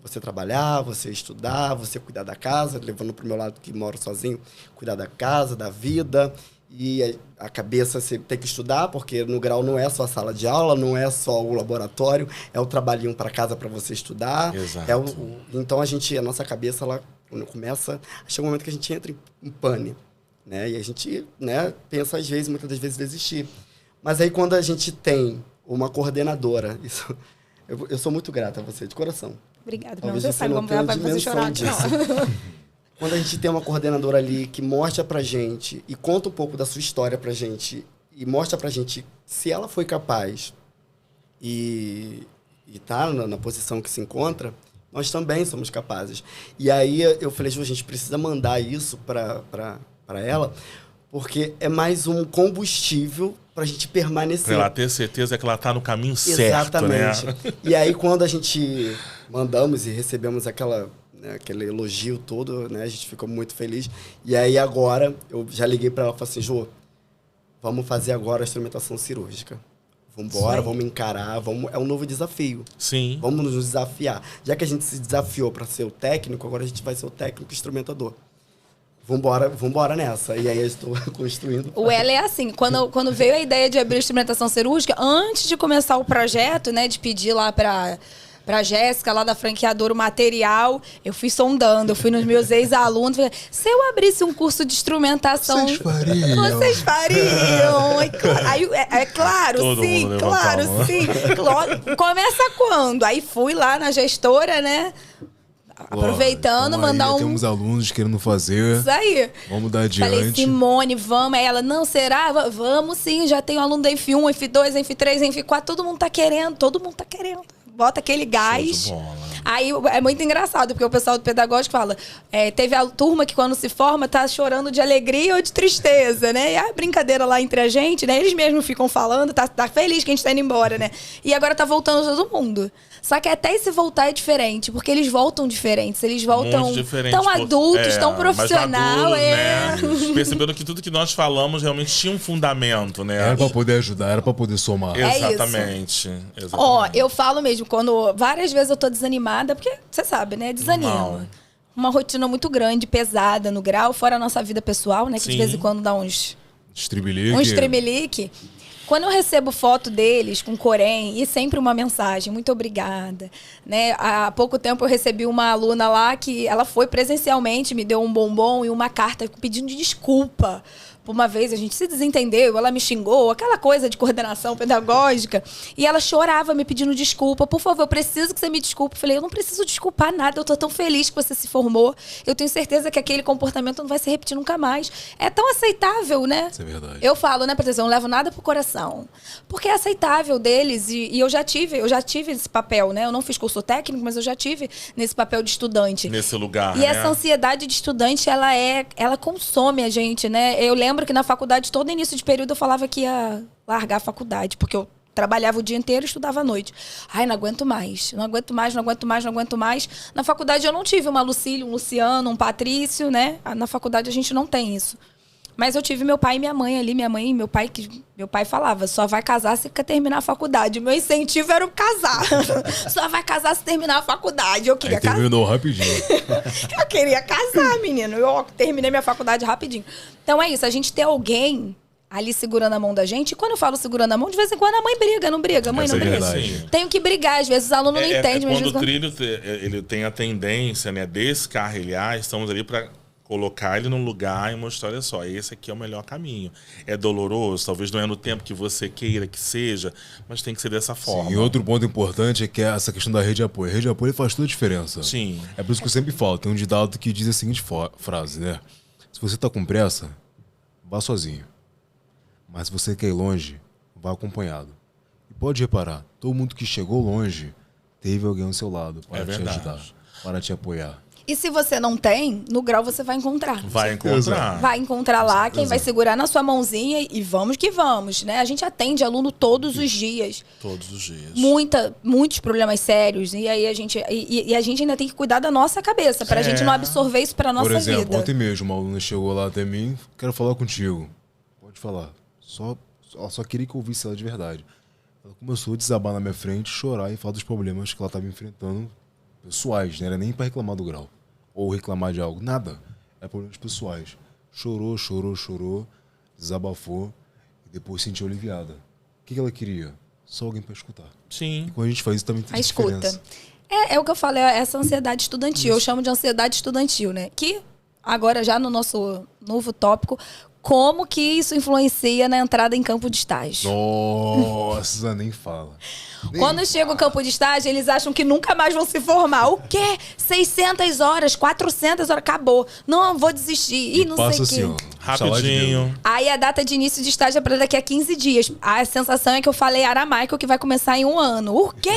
você trabalhar, você estudar, você cuidar da casa, levando pro meu lado que moro sozinho, cuidar da casa, da vida. E a cabeça você tem que estudar, porque no grau não é só a sala de aula, não é só o laboratório, é o trabalhinho para casa para você estudar. Exato. Então a nossa cabeça, ela, quando começa, chega um momento que a gente entra em pane, né? E a gente, né, pensa às vezes, muitas das vezes, desistir. Mas aí quando a gente tem uma coordenadora, eu sou muito grata a você, de coração. Obrigada, Talvez você você sabe não como tenha vai fazer dimensão chorar aqui, disso. não. Quando a gente tem uma coordenadora ali que mostra pra gente e conta um pouco da sua história pra gente e mostra pra gente se ela foi capaz e tá na posição que se encontra, nós também somos capazes. E aí eu falei, a gente precisa mandar isso pra ela, porque é mais um combustível pra gente permanecer. Pra ela ter certeza que ela tá no caminho certo, Exatamente. né? E aí, quando a gente mandamos e recebemos aquele elogio todo, né? A gente ficou muito feliz. E aí, agora, eu já liguei para ela e falei assim, Jô, vamos fazer agora a instrumentação cirúrgica. Vamos embora, vamos encarar, é um novo desafio. Sim. Vamos nos desafiar. Já que a gente se desafiou para ser o técnico, agora a gente vai ser o técnico instrumentador. Vambora nessa. E aí eu estou construindo. O Ela é assim, quando veio a ideia de abrir a instrumentação cirúrgica, antes de começar o projeto, né, de pedir lá pra Jéssica, lá da franqueadora, o material, eu fui sondando, eu fui nos meus ex-alunos, falei, se eu abrisse um curso de instrumentação... Vocês fariam? Aí, claro, Todo sim, mundo claro, levantou a mão. sim. Começa quando? Aí fui lá na gestora, né, aproveitando, mandar Temos alunos querendo fazer. Isso aí. Vamos dar adiante. Falei, Simone, vamos. Aí ela, não, será? Vamos sim, já tem aluno da F1, F2, F3, F4, todo mundo tá querendo. Bota aquele gás. Show de bola. Aí é muito engraçado, porque o pessoal do pedagógico fala, teve a turma que quando se forma tá chorando de alegria ou de tristeza, né? E a brincadeira lá entre a gente, né? Eles mesmos ficam falando, tá feliz que a gente tá indo embora, né? E agora tá voltando todo mundo. Só que até esse voltar é diferente, porque eles voltam diferentes, eles voltam Muito diferente, tão adultos, tão mais profissional, maduros, né? Percebendo que tudo que nós falamos realmente tinha um fundamento, né? Era pra poder ajudar, era pra poder somar. É isso. Exatamente. Ó, eu falo mesmo, quando várias vezes eu tô desanimada, porque você sabe, né? Desanima. Normal. Uma rotina muito grande, pesada no grau, fora a nossa vida pessoal, né? Que de Sim. vez em quando dá uns Estribilique. tremelique. Quando eu recebo foto deles com Corém, e sempre uma mensagem, muito obrigada, né? Há pouco tempo eu recebi uma aluna lá que ela foi presencialmente, me deu um bombom e uma carta pedindo desculpa uma vez a gente se desentendeu, ela me xingou, aquela coisa de coordenação pedagógica, e ela chorava me pedindo desculpa. Por favor, eu preciso que você me desculpe. Eu falei, eu não preciso desculpar nada, eu tô tão feliz que você se formou. Eu tenho certeza que aquele comportamento não vai se repetir nunca mais. É tão aceitável, né? Isso é verdade. Eu falo, né, Patrícia, eu não levo nada pro coração. Porque é aceitável deles, e eu já tive esse papel, né? Eu não fiz curso técnico, mas eu já tive nesse papel de estudante. Nesse lugar, E né? essa ansiedade de estudante, ela consome a gente, né? Eu lembro que na faculdade, todo início de período, eu falava que ia largar a faculdade, porque eu trabalhava o dia inteiro e estudava à noite. Ai, não aguento mais, não aguento mais, não aguento mais, não aguento mais. Na faculdade eu não tive uma Lucília, um Luciano, um Patrício, né? Na faculdade a gente não tem isso. Mas eu tive meu pai e minha mãe ali, minha mãe e meu pai falava, só vai casar se terminar a faculdade. Meu incentivo era o casar. Só vai casar se terminar a faculdade. Eu queria casar. Terminou rapidinho. Eu queria casar, menino. Eu terminei minha faculdade rapidinho. Então é isso, a gente ter alguém ali segurando a mão da gente. E quando eu falo segurando a mão, de vez em quando a mãe briga, não briga? A mãe Essa não é briga. verdade. Tenho que brigar, às vezes os alunos não entendem. Mas Quando o trilho ele tem a tendência, né, descarrilhar, estamos ali para colocar ele num lugar e mostrar, olha só, esse aqui é o melhor caminho. É doloroso, talvez não é no tempo que você queira que seja, mas tem que ser dessa forma. Sim, e outro ponto importante é que é essa questão da rede de apoio. A rede de apoio faz toda a diferença. Sim. É por isso que eu sempre falo. Tem um ditado que diz a seguinte frase, né? Se você tá com pressa, vá sozinho. Mas se você quer ir longe, vá acompanhado. E pode reparar, todo mundo que chegou longe teve alguém ao seu lado para te ajudar, para te apoiar. E se você não tem, no grau você vai encontrar. Vai encontrar. Vai encontrar lá quem vai segurar na sua mãozinha e vamos que vamos, né? A gente atende aluno todos os dias. Todos os dias. Muitos problemas sérios. E aí a gente ainda tem que cuidar da nossa cabeça, pra gente não absorver isso pra nossa Por exemplo, vida. ontem mesmo uma aluna chegou lá até mim, quero falar contigo. Pode falar. Ela só queria que eu ouvisse ela de verdade. Ela começou a desabar na minha frente, chorar e falar dos problemas que ela estava enfrentando pessoais, não era nem para reclamar do grau ou reclamar de algo, nada. Era problemas pessoais. Chorou, desabafou e depois se sentiu aliviada. O que ela queria? Só alguém para escutar. Sim. E quando a gente faz isso também tem A escuta. diferença. É o que eu falo, é essa ansiedade estudantil. Eu chamo de ansiedade estudantil, né? Que agora já no nosso novo tópico, como que isso influencia na entrada em campo de estágio? Nossa, nem fala. Quando chega o campo de estágio, eles acham que nunca mais vão se formar. O quê? 600 horas, 400 horas, acabou. Não, vou desistir. Ih, não sei o Passa quê. assim, ó. Rapidinho. Aí a data de início de estágio é para daqui a 15 dias. A sensação é que eu falei aramaico que vai começar em 1 ano. O quê?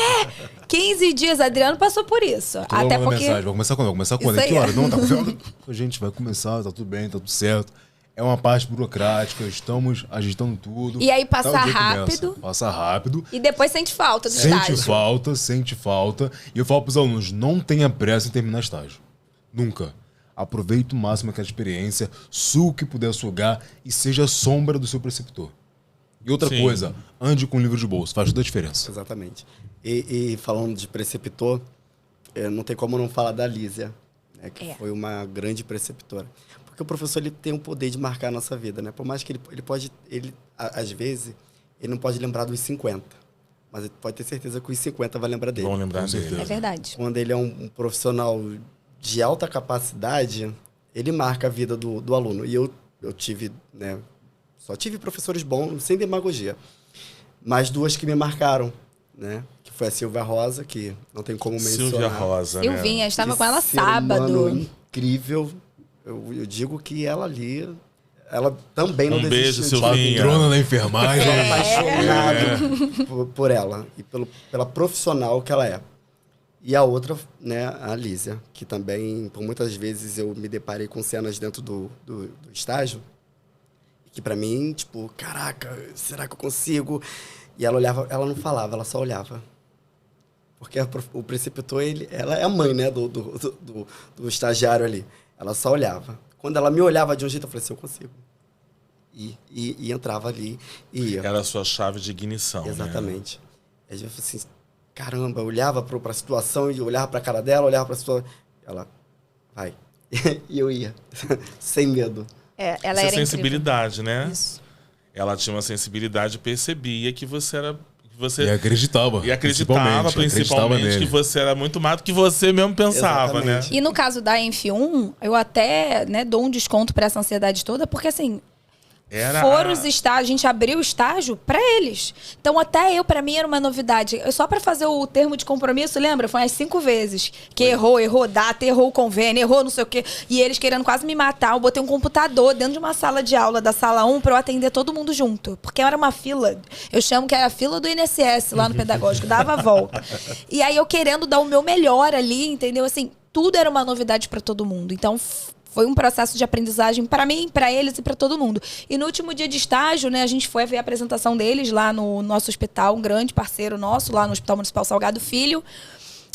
15 dias, Adriano passou por isso. Toda Até uma porque... mensagem. Vai começar quando? Vai começar quando? Isso É que aí. hora? Não, tá confiando? Gente, vai começar, tá tudo bem, tá tudo certo. É uma parte burocrática, estamos agitando tudo. E aí passa Tal dia rápido. começa. Passa rápido. E depois sente falta do estágio. Sente falta. E eu falo pros alunos, não tenha pressa em terminar estágio. Nunca. Aproveite o máximo aquela experiência, suga o que puder sugar e seja sombra do seu preceptor. E outra Sim. coisa, ande com um livro de bolso, faz toda a diferença. Exatamente. E falando de preceptor, não tem como não falar da Lísia, né, que foi uma grande preceptora. Porque o professor ele tem o poder de marcar a nossa vida, né? Por mais que às vezes, ele não pode lembrar dos 50, mas ele pode ter certeza que os 50 vai lembrar dele. Vão lembrar Com dele. certeza. É verdade. Quando ele é um profissional de alta capacidade, ele marca a vida do aluno. E eu tive, né? Só tive professores bons, sem demagogia. Mas 2 que me marcaram, né? Que foi a Silvia Rosa, que não tem como mencionar. Silvia Rosa, né? Silvinha, estava Que com ela ser humano sábado. incrível. Eu digo que ela ali, ela também não Um beijo, desistiu. Silvinha. Patrona da enfermagem. Apaixonado por ela e pela profissional que ela é. E a outra, né, a Lísia, que também, por muitas vezes, eu me deparei com cenas dentro do estágio, que pra mim, tipo, caraca, será que eu consigo? E ela olhava, ela não falava, ela só olhava. Porque o preceptor, ela é a mãe, né, do estagiário ali. Ela só olhava. Quando ela me olhava de um jeito, eu falei assim, eu consigo. E entrava ali e ia. Era a sua chave de ignição. Exatamente. Aí eu falei assim, caramba, eu olhava pra situação e olhava pra cara dela, olhava pra situação. Ela, vai. E eu ia, sem medo. Ela Essa era incrível. sensibilidade, né? Isso. Ela tinha uma sensibilidade e percebia que você era... E acreditava. E acreditava, principalmente, nele. que você era muito mais do que você mesmo pensava, Exatamente. né? E no caso da ENF1, eu até, né, dou um desconto para essa ansiedade toda, porque assim, foram os estágios, a gente abriu o estágio para eles. Então, até para mim era uma novidade. Só para fazer o termo de compromisso, lembra? Foi umas 5 vezes. Que errou data, errou o convênio, errou não sei o quê. E eles querendo quase me matar. Eu botei um computador dentro de uma sala de aula, da sala 1, para eu atender todo mundo junto. Porque era uma fila. Eu chamo que era a fila do INSS lá no pedagógico. Dava a volta. E aí eu querendo dar o meu melhor ali, entendeu? Assim, tudo era uma novidade para todo mundo. Então, foi um processo de aprendizagem para mim, para eles e para todo mundo. E no último dia de estágio, né, a gente foi ver a apresentação deles lá no nosso hospital, um grande parceiro nosso, lá no Hospital Municipal Salgado Filho.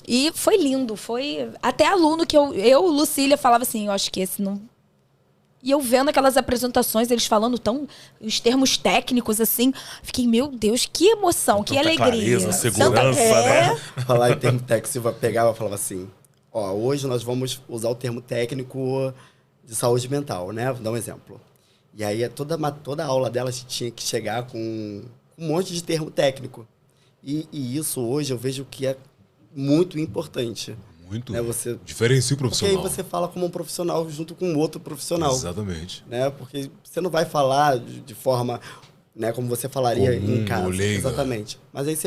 E foi lindo, foi... Até aluno que eu Lucília, falava assim, eu acho que esse não... E eu vendo aquelas apresentações, eles falando os termos técnicos, assim, fiquei, meu Deus, que emoção, que alegria. Clareza, segurança, né? Falar em termo técnico, Silva pegava e falava assim, ó, hoje nós vamos usar o termo técnico de saúde mental, né? Vou dar um exemplo. E aí, toda a aula dela a gente tinha que chegar com um monte de termo técnico. E isso hoje eu vejo que é muito importante. Muito. Né? Você Diferencia o profissional. Porque aí você fala como um profissional junto com outro profissional. Exatamente. Né? Porque você não vai falar de forma, né, como você falaria em casa. Leiga. Exatamente. Mas aí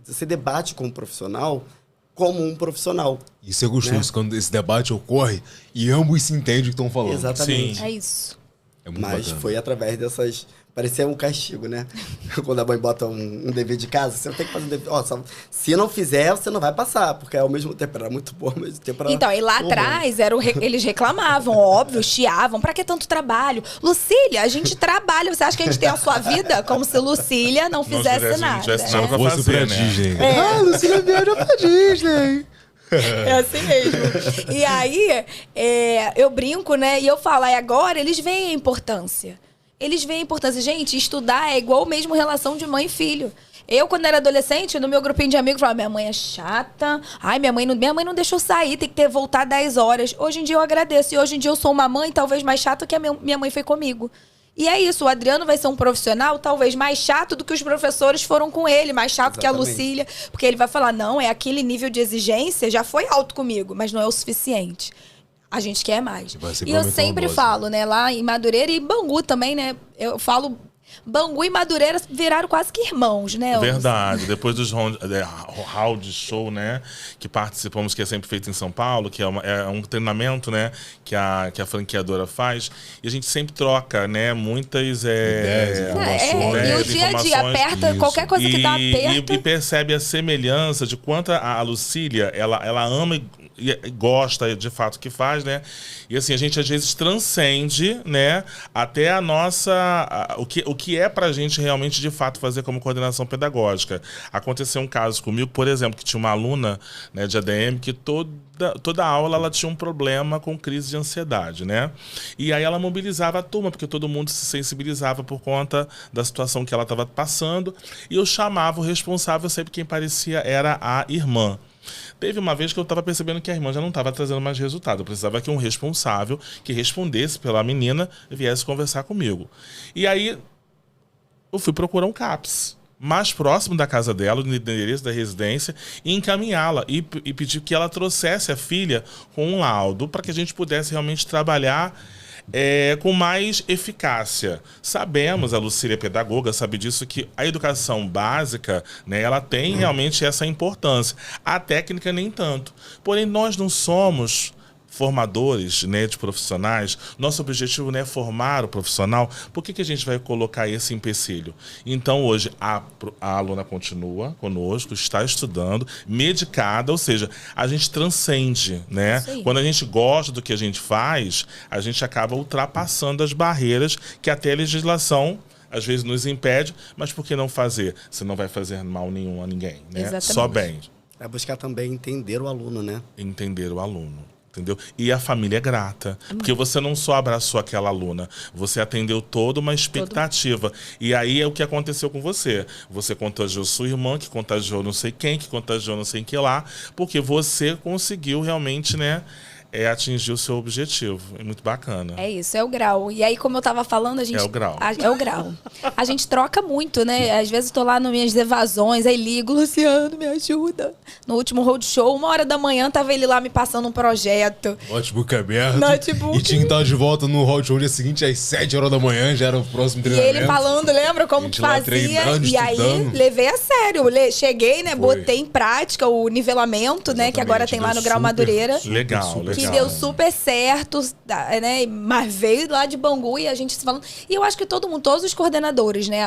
você debate com um profissional como um profissional. Isso é gostoso, né? Quando esse debate ocorre e ambos se entendem o que estão falando. Exatamente. Sim. É isso. É muito Mas bacana. foi através dessas... Parecia um castigo, né? Quando a mãe bota um dever de casa, você não tem que fazer um dever... se não fizer, você não vai passar, porque ao mesmo tempo era muito bom, ao mesmo tempo era... Então, e lá atrás, eles reclamavam, óbvio, chiavam. Pra que tanto trabalho? Lucília, a gente trabalha. Você acha que a gente tem a sua vida? Como se Lucília não fizesse nada. Não tivesse nada Só pra fosse pra fazer, né? Disney. É. Lucília viaja pra Disney. É assim mesmo. E aí, eu brinco, né? E eu falo, aí agora eles veem a importância. Eles veem a importância. Gente, estudar é igual mesmo relação de mãe e filho. Eu, quando era adolescente, no meu grupinho de amigos, falava, minha mãe é chata. Ai, minha mãe não deixou sair, tem que voltar 10 horas. Hoje em dia eu agradeço. E hoje em dia eu sou uma mãe talvez mais chata que a minha mãe foi comigo. E é isso, o Adriano vai ser um profissional talvez mais chato do que os professores foram com ele, mais chato que a Lucília, porque ele vai falar, não, aquele nível de exigência já foi alto comigo, mas não é o suficiente. A gente quer mais. E eu sempre falo, né, lá em Madureira e Bangu também, né, eu falo... Bangu e Madureira viraram quase que irmãos, né? Verdade. Depois dos round show, né? Que participamos, que é sempre feito em São Paulo, que é um treinamento, né? Que a franqueadora faz. E a gente sempre troca, né? Muitas ideias, informações. E o dia a dia, aperta, isso. Qualquer coisa que dá aperto. E percebe a semelhança de quanto a Lucília, ela ama e gosta de fato o que faz, né? E assim, a gente às vezes transcende, né? Até a nossa... O que é pra gente realmente, de fato, fazer como coordenação pedagógica. Aconteceu um caso comigo, por exemplo, que tinha uma aluna, né, de ADM que toda aula ela tinha um problema com crise de ansiedade, né? E aí ela mobilizava a turma, porque todo mundo se sensibilizava por conta da situação que ela estava passando. E eu chamava o responsável, sempre quem parecia era a irmã. Teve uma vez que eu estava percebendo que a irmã já não estava trazendo mais resultado. Eu precisava que um responsável que respondesse pela menina viesse conversar comigo. E aí eu fui procurar um CAPS mais próximo da casa dela, do endereço da residência, e encaminhá-la e pedir que ela trouxesse a filha com um laudo para que a gente pudesse realmente trabalhar com mais eficácia. Sabemos, a Lucília pedagoga sabe disso, que a educação básica, né, ela tem realmente essa importância. A técnica nem tanto. Porém, nós não somos formadores, né, de profissionais. Nosso objetivo não é formar o profissional. Por que a gente vai colocar esse empecilho? Então, hoje, a aluna continua conosco, está estudando, medicada, ou seja, a gente transcende, né? Quando a gente gosta do que a gente faz, a gente acaba ultrapassando as barreiras que até a legislação às vezes nos impede, mas por que não fazer? Você não vai fazer mal nenhum a ninguém, né? Exatamente. Só bem. É buscar também entender o aluno, né? Entender o aluno. Entendeu? E a família é grata. Porque você não só abraçou aquela aluna, você atendeu toda uma expectativa. E aí é o que aconteceu com você. Você contagiou sua irmã, que contagiou não sei quem, que contagiou não sei que lá, porque você conseguiu realmente, né, atingir o seu objetivo. É muito bacana. É isso, é o grau. E aí, como eu tava falando, a gente... É o grau. É o grau. A gente troca muito, né? Às vezes eu tô lá nas minhas evasões, aí ligo, Luciano, me ajuda. No último roadshow, 1h da manhã, tava ele lá me passando um projeto. Notebook aberto. Notebook. E tinha que estar de volta no roadshow no dia seguinte, às 7h da manhã, já era o próximo E treinamento. ele falando, lembra como A gente que lá fazia? treinando, E aí, estudando. levei a sério. Cheguei, né? Foi. Botei em prática o nivelamento, né? Que agora Exatamente, tem lá deu no Grau super, Madureira. Legal, legal. Que deu super certo, né? Mas veio lá de Bangu e a gente se falando. E eu acho que todo mundo, todos os coordenadores, né?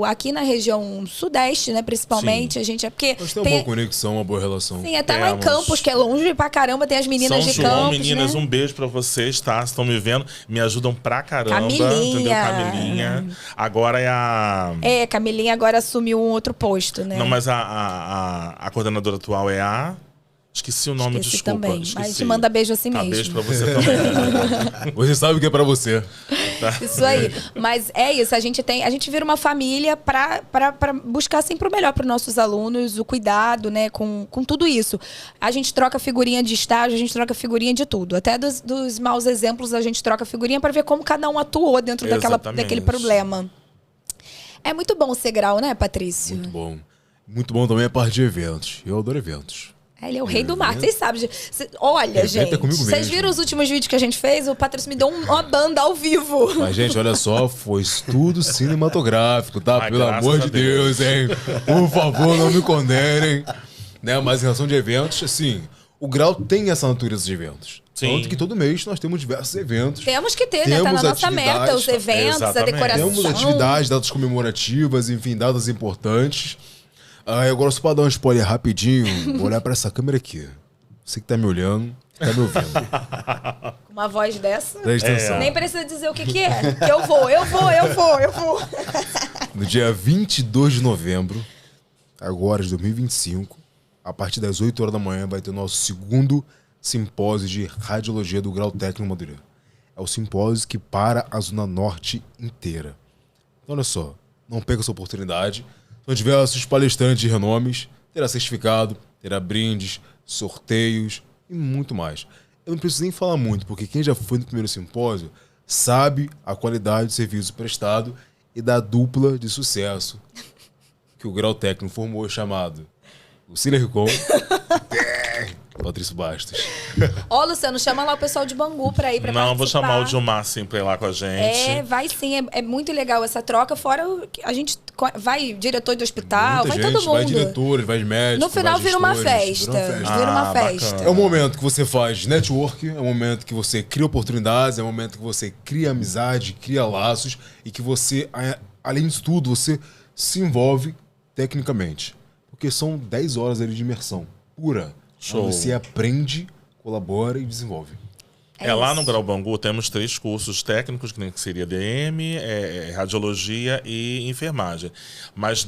Aqui na região sudeste, né? Principalmente, a gente é porque. Mas tem uma boa conexão, uma boa relação. Sim, até lá em Temos. Campos, que é longe pra caramba, tem as meninas São de João, Campos. meninas, né? um beijo pra vocês, tá? Estão me vendo, me ajudam pra caramba. Camilinha. Entendeu? Camilinha. Agora é a... Camilinha agora assumiu um outro posto, né? Não, mas a coordenadora atual é a... Esqueci o nome, Esqueci desculpa. também, Esqueci. mas te manda beijo assim Tá, mesmo. beijo pra você também. Você sabe o que é pra você. Isso aí. Mas é isso, a gente vira uma família para buscar sempre o melhor para os nossos alunos, o cuidado, né, com tudo isso. A gente troca figurinha de estágio, a gente troca figurinha de tudo. Até dos maus exemplos a gente troca figurinha para ver como cada um atuou dentro daquele problema. É muito bom ser grau, né, Patrício? Muito bom. Muito bom também a parte de eventos. Eu adoro eventos. Ele é o rei do mar, vocês sabem. Olha, Evento gente, é comigo vocês mesmo. viram os últimos vídeos que a gente fez? O Patrício me deu uma banda ao vivo. Mas, gente, olha só, foi estudo cinematográfico, tá? Ai, Pelo graças amor a de Deus, hein? Por favor, não me condenem. Né? Mas em relação de eventos, assim, o Grau tem essa natureza de eventos. Sim. Tanto que todo mês nós temos diversos eventos. Temos que ter, né? Tá na Temos nossa meta, os atividades, eventos, a exatamente. decoração. Temos atividades, datas comemorativas, enfim, datas importantes. Agora, só pra dar um spoiler rapidinho, vou olhar pra essa câmera aqui. Você que tá me olhando, tá me ouvindo. Com uma voz dessa. Presta atenção. Nem precisa dizer o que é. Que eu vou. No dia 22 de novembro, agora de 2025, a partir das 8h da manhã, vai ter o nosso segundo simpósio de radiologia do Grau Técnico Madureira. É o simpósio que para a Zona Norte inteira. Então, olha só, não perca essa oportunidade. São diversos palestrantes de renomes, terá certificado, terá brindes, sorteios e muito mais. Eu não preciso nem falar muito, porque quem já foi no primeiro simpósio sabe a qualidade do serviço prestado e da dupla de sucesso que o Grau Técnico formou, chamado Lucília Ricon e Patrício Bastos. Ó, Luciano, chama lá o pessoal de Bangu pra ir pra Não, vou participar. chamar o Gilmar sim pra ir lá com a gente. Vai sim, é muito legal essa troca. Fora a gente vai diretor do hospital, Muita vai gente, todo mundo. vai diretores, vai médicos, No final vai vira uma gestores, festa. vira uma festa. Vira uma bacana. festa. É o momento que você faz network, é o momento que você cria oportunidades, é o momento que você cria amizade, cria laços e que você, além disso tudo, você se envolve tecnicamente. Porque são 10 horas ali de imersão pura. Show. Onde você aprende, colabora e desenvolve. Lá isso. no Grau Bangu temos 3 cursos técnicos, que seria DM, radiologia e enfermagem. Mas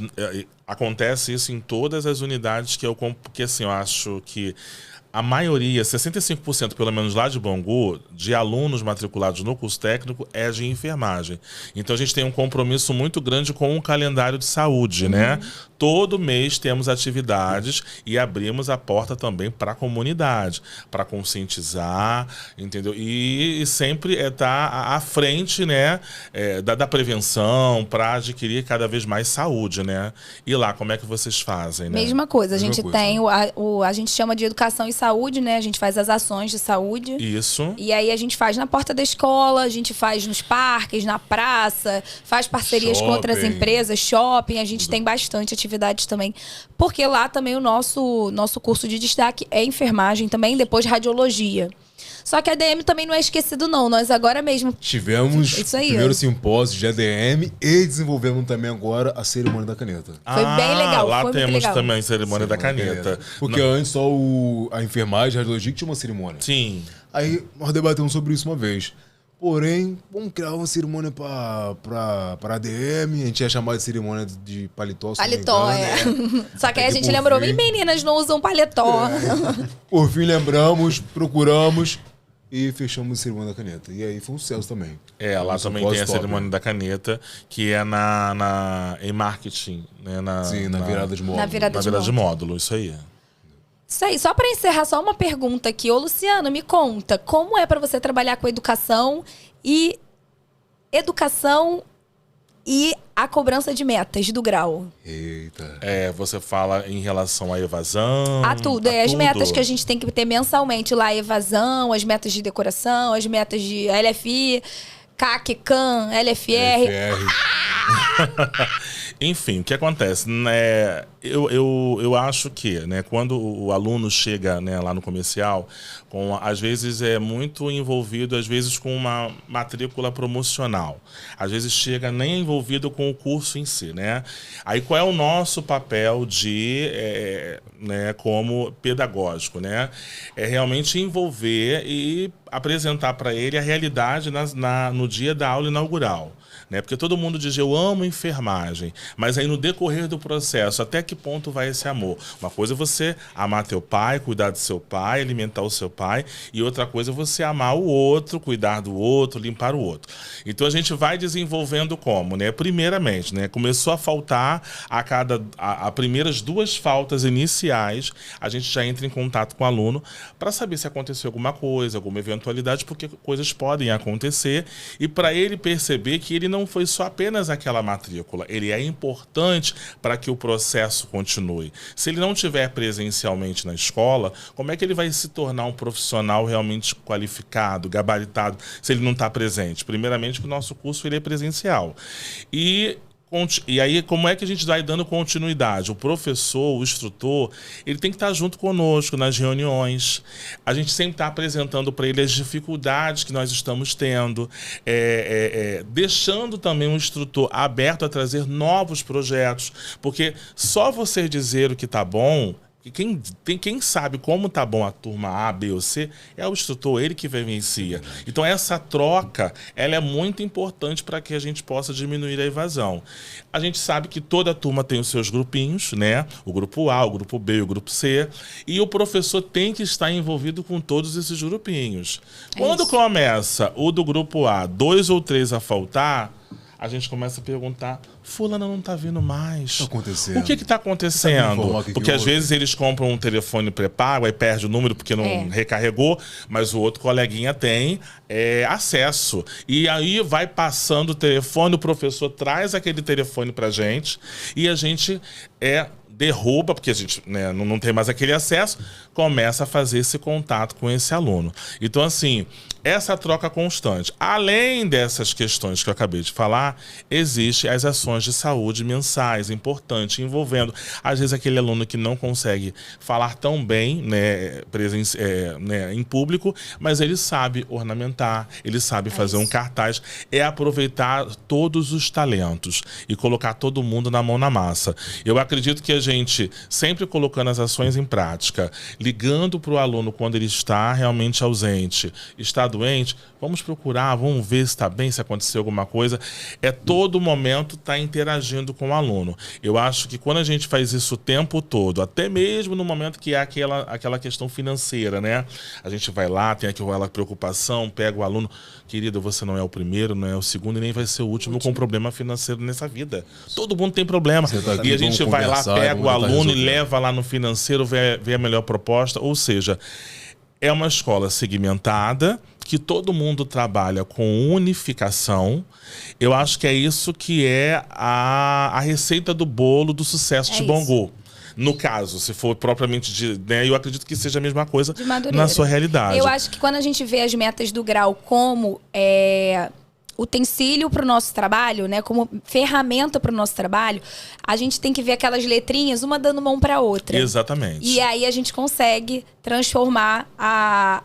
acontece isso em todas as unidades porque assim, eu acho que a maioria, 65% pelo menos lá de Bangu, de alunos matriculados no curso técnico é de enfermagem. Então a gente tem um compromisso muito grande com o calendário de saúde, né? Todo mês temos atividades e abrimos a porta também para a comunidade, para conscientizar, entendeu? E sempre tá à frente, né, da prevenção, para adquirir cada vez mais saúde, né? E lá, como é que vocês fazem, né? Mesma coisa, a Mesma gente coisa. tem a gente chama de educação e saúde, né? A gente faz as ações de saúde. Isso. E aí a gente faz na porta da escola, a gente faz nos parques, na praça, faz parcerias com outras Shopping. empresas, shopping, a gente tem bastante atividades também. Porque lá também o nosso curso de destaque é enfermagem também, depois radiologia. Só que a ADM também não é esquecido não, nós agora mesmo... Tivemos Isso aí, o primeiro ó. simpósio de ADM e desenvolvemos também agora a cerimônia da caneta. Foi bem legal, Lá foi muito temos legal. também a cerimônia da caneta. Porque antes só a enfermagem, a radiologia que tinha uma cerimônia. Sim. Aí nós debatemos sobre isso uma vez. Porém, vamos criar uma cerimônia pra ADM, a gente ia chamar de cerimônia de paletó. se não me Paletó, engano, Só que aí a Até gente por lembrou, fim- meninas não usam paletó. Por fim, lembramos, procuramos e fechamos a cerimônia da caneta. E aí foi um sucesso também. Lá Um também tem a simpósio top. cerimônia da caneta, que é em marketing, né? Sim, na virada de módulo. Na virada Na de virada de módulo. módulo, isso aí. Isso aí, só para encerrar, só uma pergunta aqui. Ô, Luciano, me conta, como é para você trabalhar com educação e a cobrança de metas do grau? Eita. Você fala em relação à evasão? A tudo. As metas que a gente tem que ter mensalmente lá, a evasão, as metas de decoração, as metas de LFI, CAC, CAN, LFR. Enfim, o que acontece? Né, eu acho que, né, quando o aluno chega, né, lá no comercial, às vezes é muito envolvido, às vezes com uma matrícula promocional. Às vezes chega nem envolvido com o curso em si, né? Aí qual é o nosso papel né, como pedagógico, né? É realmente envolver e apresentar para ele a realidade no dia da aula inaugural. Né? Porque todo mundo diz, eu amo enfermagem, mas aí no decorrer do processo, até que ponto vai esse amor? Uma coisa é você amar teu pai, cuidar do seu pai, alimentar o seu pai, e outra coisa é você amar o outro, cuidar do outro, limpar o outro. Então a gente vai desenvolvendo como? Né? Primeiramente, né? Começou a faltar a primeiras 2 faltas iniciais, a gente já entra em contato com o aluno para saber se aconteceu alguma coisa, alguma eventualidade, porque coisas podem acontecer, e para ele perceber que ele não foi só apenas aquela matrícula, ele é importante para que o processo continue. Se ele não estiver presencialmente na escola, como é que ele vai se tornar um profissional realmente qualificado, gabaritado, se ele não está presente? Primeiramente, que o nosso curso ele é presencial. E aí, como é que a gente vai dando continuidade? O professor, o instrutor, ele tem que estar junto conosco nas reuniões. A gente sempre está apresentando para ele as dificuldades que nós estamos tendo, deixando também o instrutor aberto a trazer novos projetos, porque só você dizer o que está bom... Quem sabe como tá bom a turma A, B ou C é o instrutor, ele que vivencia. Então essa troca, ela é muito importante para que a gente possa diminuir a evasão. A gente sabe que toda turma tem os seus grupinhos, né? O grupo A, o grupo B e o grupo C. E o professor tem que estar envolvido com todos esses grupinhos. Quando começa o do grupo A, 2 ou 3 a faltar, a gente começa a perguntar, fulano não está vindo mais. O que está acontecendo? Porque às vezes eles compram um telefone pré-pago, aí perde o número porque não recarregou, mas o outro coleguinha tem acesso. E aí vai passando o telefone, o professor traz aquele telefone para a gente e a gente derruba, porque a gente, né, não tem mais aquele acesso, começa a fazer esse contato com esse aluno. Então, assim, essa troca constante. Além dessas questões que eu acabei de falar, existem as ações de saúde mensais, importantes, envolvendo, às vezes, aquele aluno que não consegue falar tão bem, né, em público, mas ele sabe ornamentar, ele sabe fazer um cartaz, aproveitar todos os talentos e colocar todo mundo na mão na massa. Eu acredito que a gente, sempre colocando as ações em prática, ligando para o aluno quando ele está realmente ausente, está doente, vamos procurar, vamos ver se está bem, se aconteceu alguma coisa. Todo momento tá interagindo com o aluno. Eu acho que quando a gente faz isso o tempo todo, até mesmo no momento que há aquela questão financeira, né? A gente vai lá, tem aquela preocupação, pega o aluno, querido, você não é o primeiro, não é o segundo e nem vai ser o último com problema financeiro nessa vida. Todo mundo tem problema. E a gente vai lá, pega o aluno e leva lá no financeiro, vê a melhor proposta. Ou seja, é uma escola segmentada, que todo mundo trabalha com unificação. Eu acho que é isso que é a receita do bolo do sucesso de Bangu. No caso, se for propriamente eu acredito que seja a mesma coisa na sua realidade. Eu acho que quando a gente vê as metas do grau como utensílio para o nosso trabalho, né, como ferramenta para o nosso trabalho, a gente tem que ver aquelas letrinhas, uma dando mão para outra. Exatamente. E aí a gente consegue transformar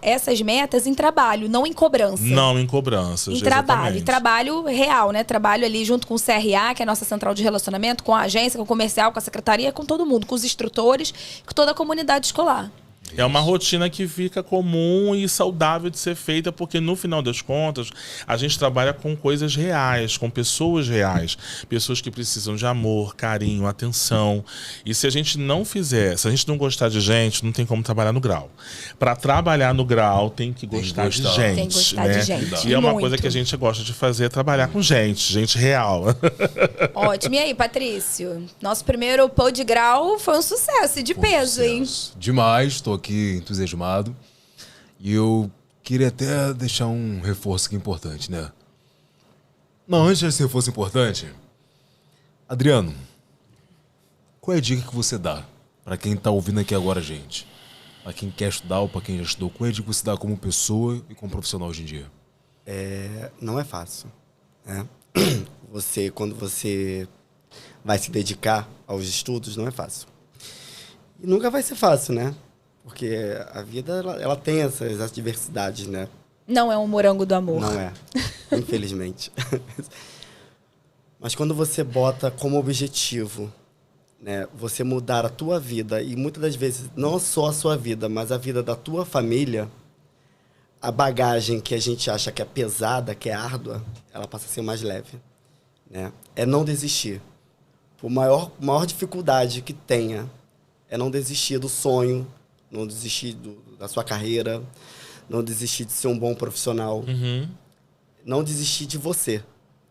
essas metas em trabalho, não em cobrança. Não em cobrança, em trabalho. Trabalho real, né? Trabalho ali junto com o CRA, que é a nossa central de relacionamento, com a agência, com o comercial, com a secretaria, com todo mundo, com os instrutores, com toda a comunidade escolar. fez. É uma rotina que fica comum e saudável de ser feita, porque no final das contas, a gente trabalha com coisas reais, com pessoas reais. Pessoas que precisam de amor, carinho, atenção. E se a gente não fizer, se a gente não gostar de gente, não tem como trabalhar no Grau. Para trabalhar no Grau, tem que gostar de gente. Tem que gostar né? de gente. E é uma Muito. coisa que a gente gosta de fazer, é trabalhar com gente real. Ótimo. E aí, Patrício? Nosso primeiro Pô de Grau foi um sucesso e de peso, hein? Demais, estou aqui entusiasmado. E eu queria até deixar um reforço aqui importante, né? Não, antes desse reforço importante, Adriano, qual é a dica que você dá para quem tá ouvindo aqui agora, gente? Para quem quer estudar ou para quem já estudou, qual é a dica que você dá como pessoa e como profissional hoje em dia? Não é fácil, né? Quando você vai se dedicar aos estudos, não é fácil. E nunca vai ser fácil, né? Porque a vida, ela tem essas adversidades, né? Não é um morango do amor. Não é, infelizmente. Mas quando você bota como objetivo, né, você mudar a tua vida, e muitas das vezes não só a sua vida, mas a vida da tua família, a bagagem que a gente acha que é pesada, que é árdua, ela passa a ser mais leve, né? É não desistir. Por maior dificuldade que tenha, é não desistir do sonho, não desistir da sua carreira, não desistir de ser um bom profissional, não desistir de você,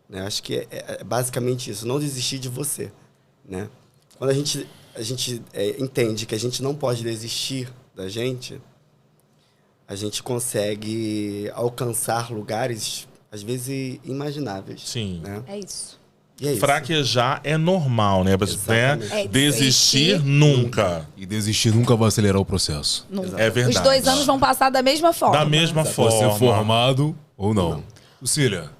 né? Acho que é basicamente isso, não desistir de você, né? Quando a gente entende que a gente não pode desistir da gente, a gente consegue alcançar lugares, às vezes, imagináveis. Sim. Né? É isso. E é isso. Fraquejar é normal, né? Exatamente. É, Desistir nunca. E desistir nunca vai acelerar o processo. Nunca. É verdade. Os 2 anos vão passar da mesma forma. Da mesma Pode forma. ser formado ou não. Lucília,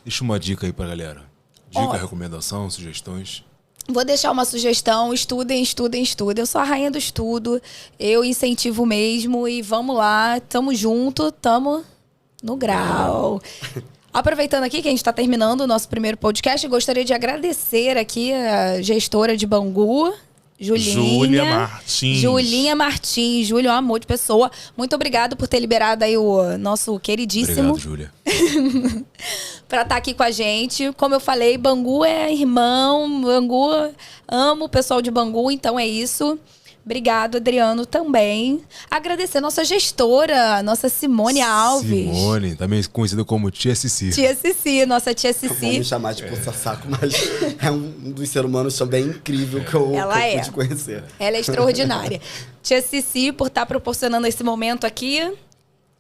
deixa uma dica aí pra galera. Dica, Ó. recomendação, sugestões. Vou deixar uma sugestão, estudem. Eu sou a rainha do estudo, eu incentivo mesmo e vamos lá, tamo junto, tamo no grau. Aproveitando aqui que a gente está terminando o nosso primeiro podcast, gostaria de agradecer aqui a gestora de Bangu, Júlia Martins. Julinha Martins. Júlia é um amor de pessoa. Muito obrigado por ter liberado aí o nosso queridíssimo. Obrigado, Júlia. Pra estar aqui com a gente. Como eu falei, Bangu é irmão. Bangu, amo o pessoal de Bangu, então é isso. Obrigado, Adriano, também. Agradecer a nossa gestora, nossa Simone Alves. Simone, também conhecida como Tia Cici. Tia Cici, nossa tia Vamos Cici. me chamar de puxa-saco, mas é um dos seres humanos também incrível que eu pude conhecer. Ela é extraordinária. Tia Cici, por estar proporcionando esse momento aqui.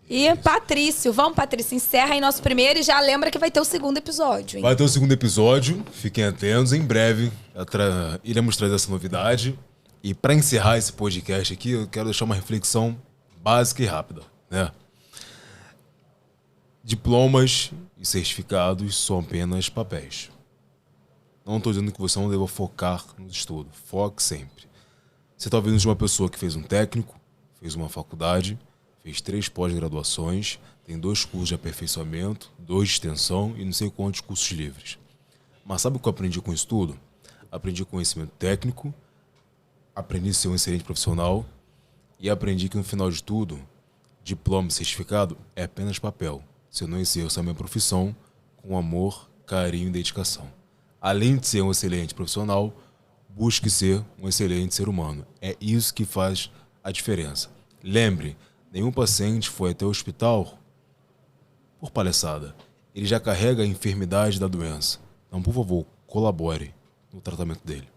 E Patrício, vamos, Patrício, encerra aí nosso primeiro e já lembra que vai ter o segundo episódio, hein? Vai ter o segundo episódio, fiquem atentos, em breve iremos trazer essa novidade. E para encerrar esse podcast aqui, eu quero deixar uma reflexão básica e rápida, né? Diplomas e certificados são apenas papéis. Não estou dizendo que você não deva focar no estudo. Foque sempre. Você está ouvindo de uma pessoa que fez um técnico, fez uma faculdade, fez 3 pós-graduações, tem 2 cursos de aperfeiçoamento, 2 de extensão e não sei quantos cursos livres. Mas sabe o que eu aprendi com isso tudo? Aprendi conhecimento técnico, aprendi a ser um excelente profissional e aprendi que no final de tudo, diploma e certificado é apenas papel. Se eu não exerço a minha profissão com amor, carinho e dedicação. Além de ser um excelente profissional, busque ser um excelente ser humano. É isso que faz a diferença. Lembre, nenhum paciente foi até o hospital por palhaçada. Ele já carrega a enfermidade da doença. Então, por favor, colabore no tratamento dele.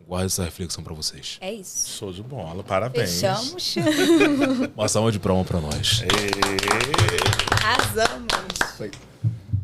Guarde essa reflexão pra vocês. É isso. Show de bola, parabéns. Fechamos. Uma salva de palmas pra nós. Arrasamos. Foi.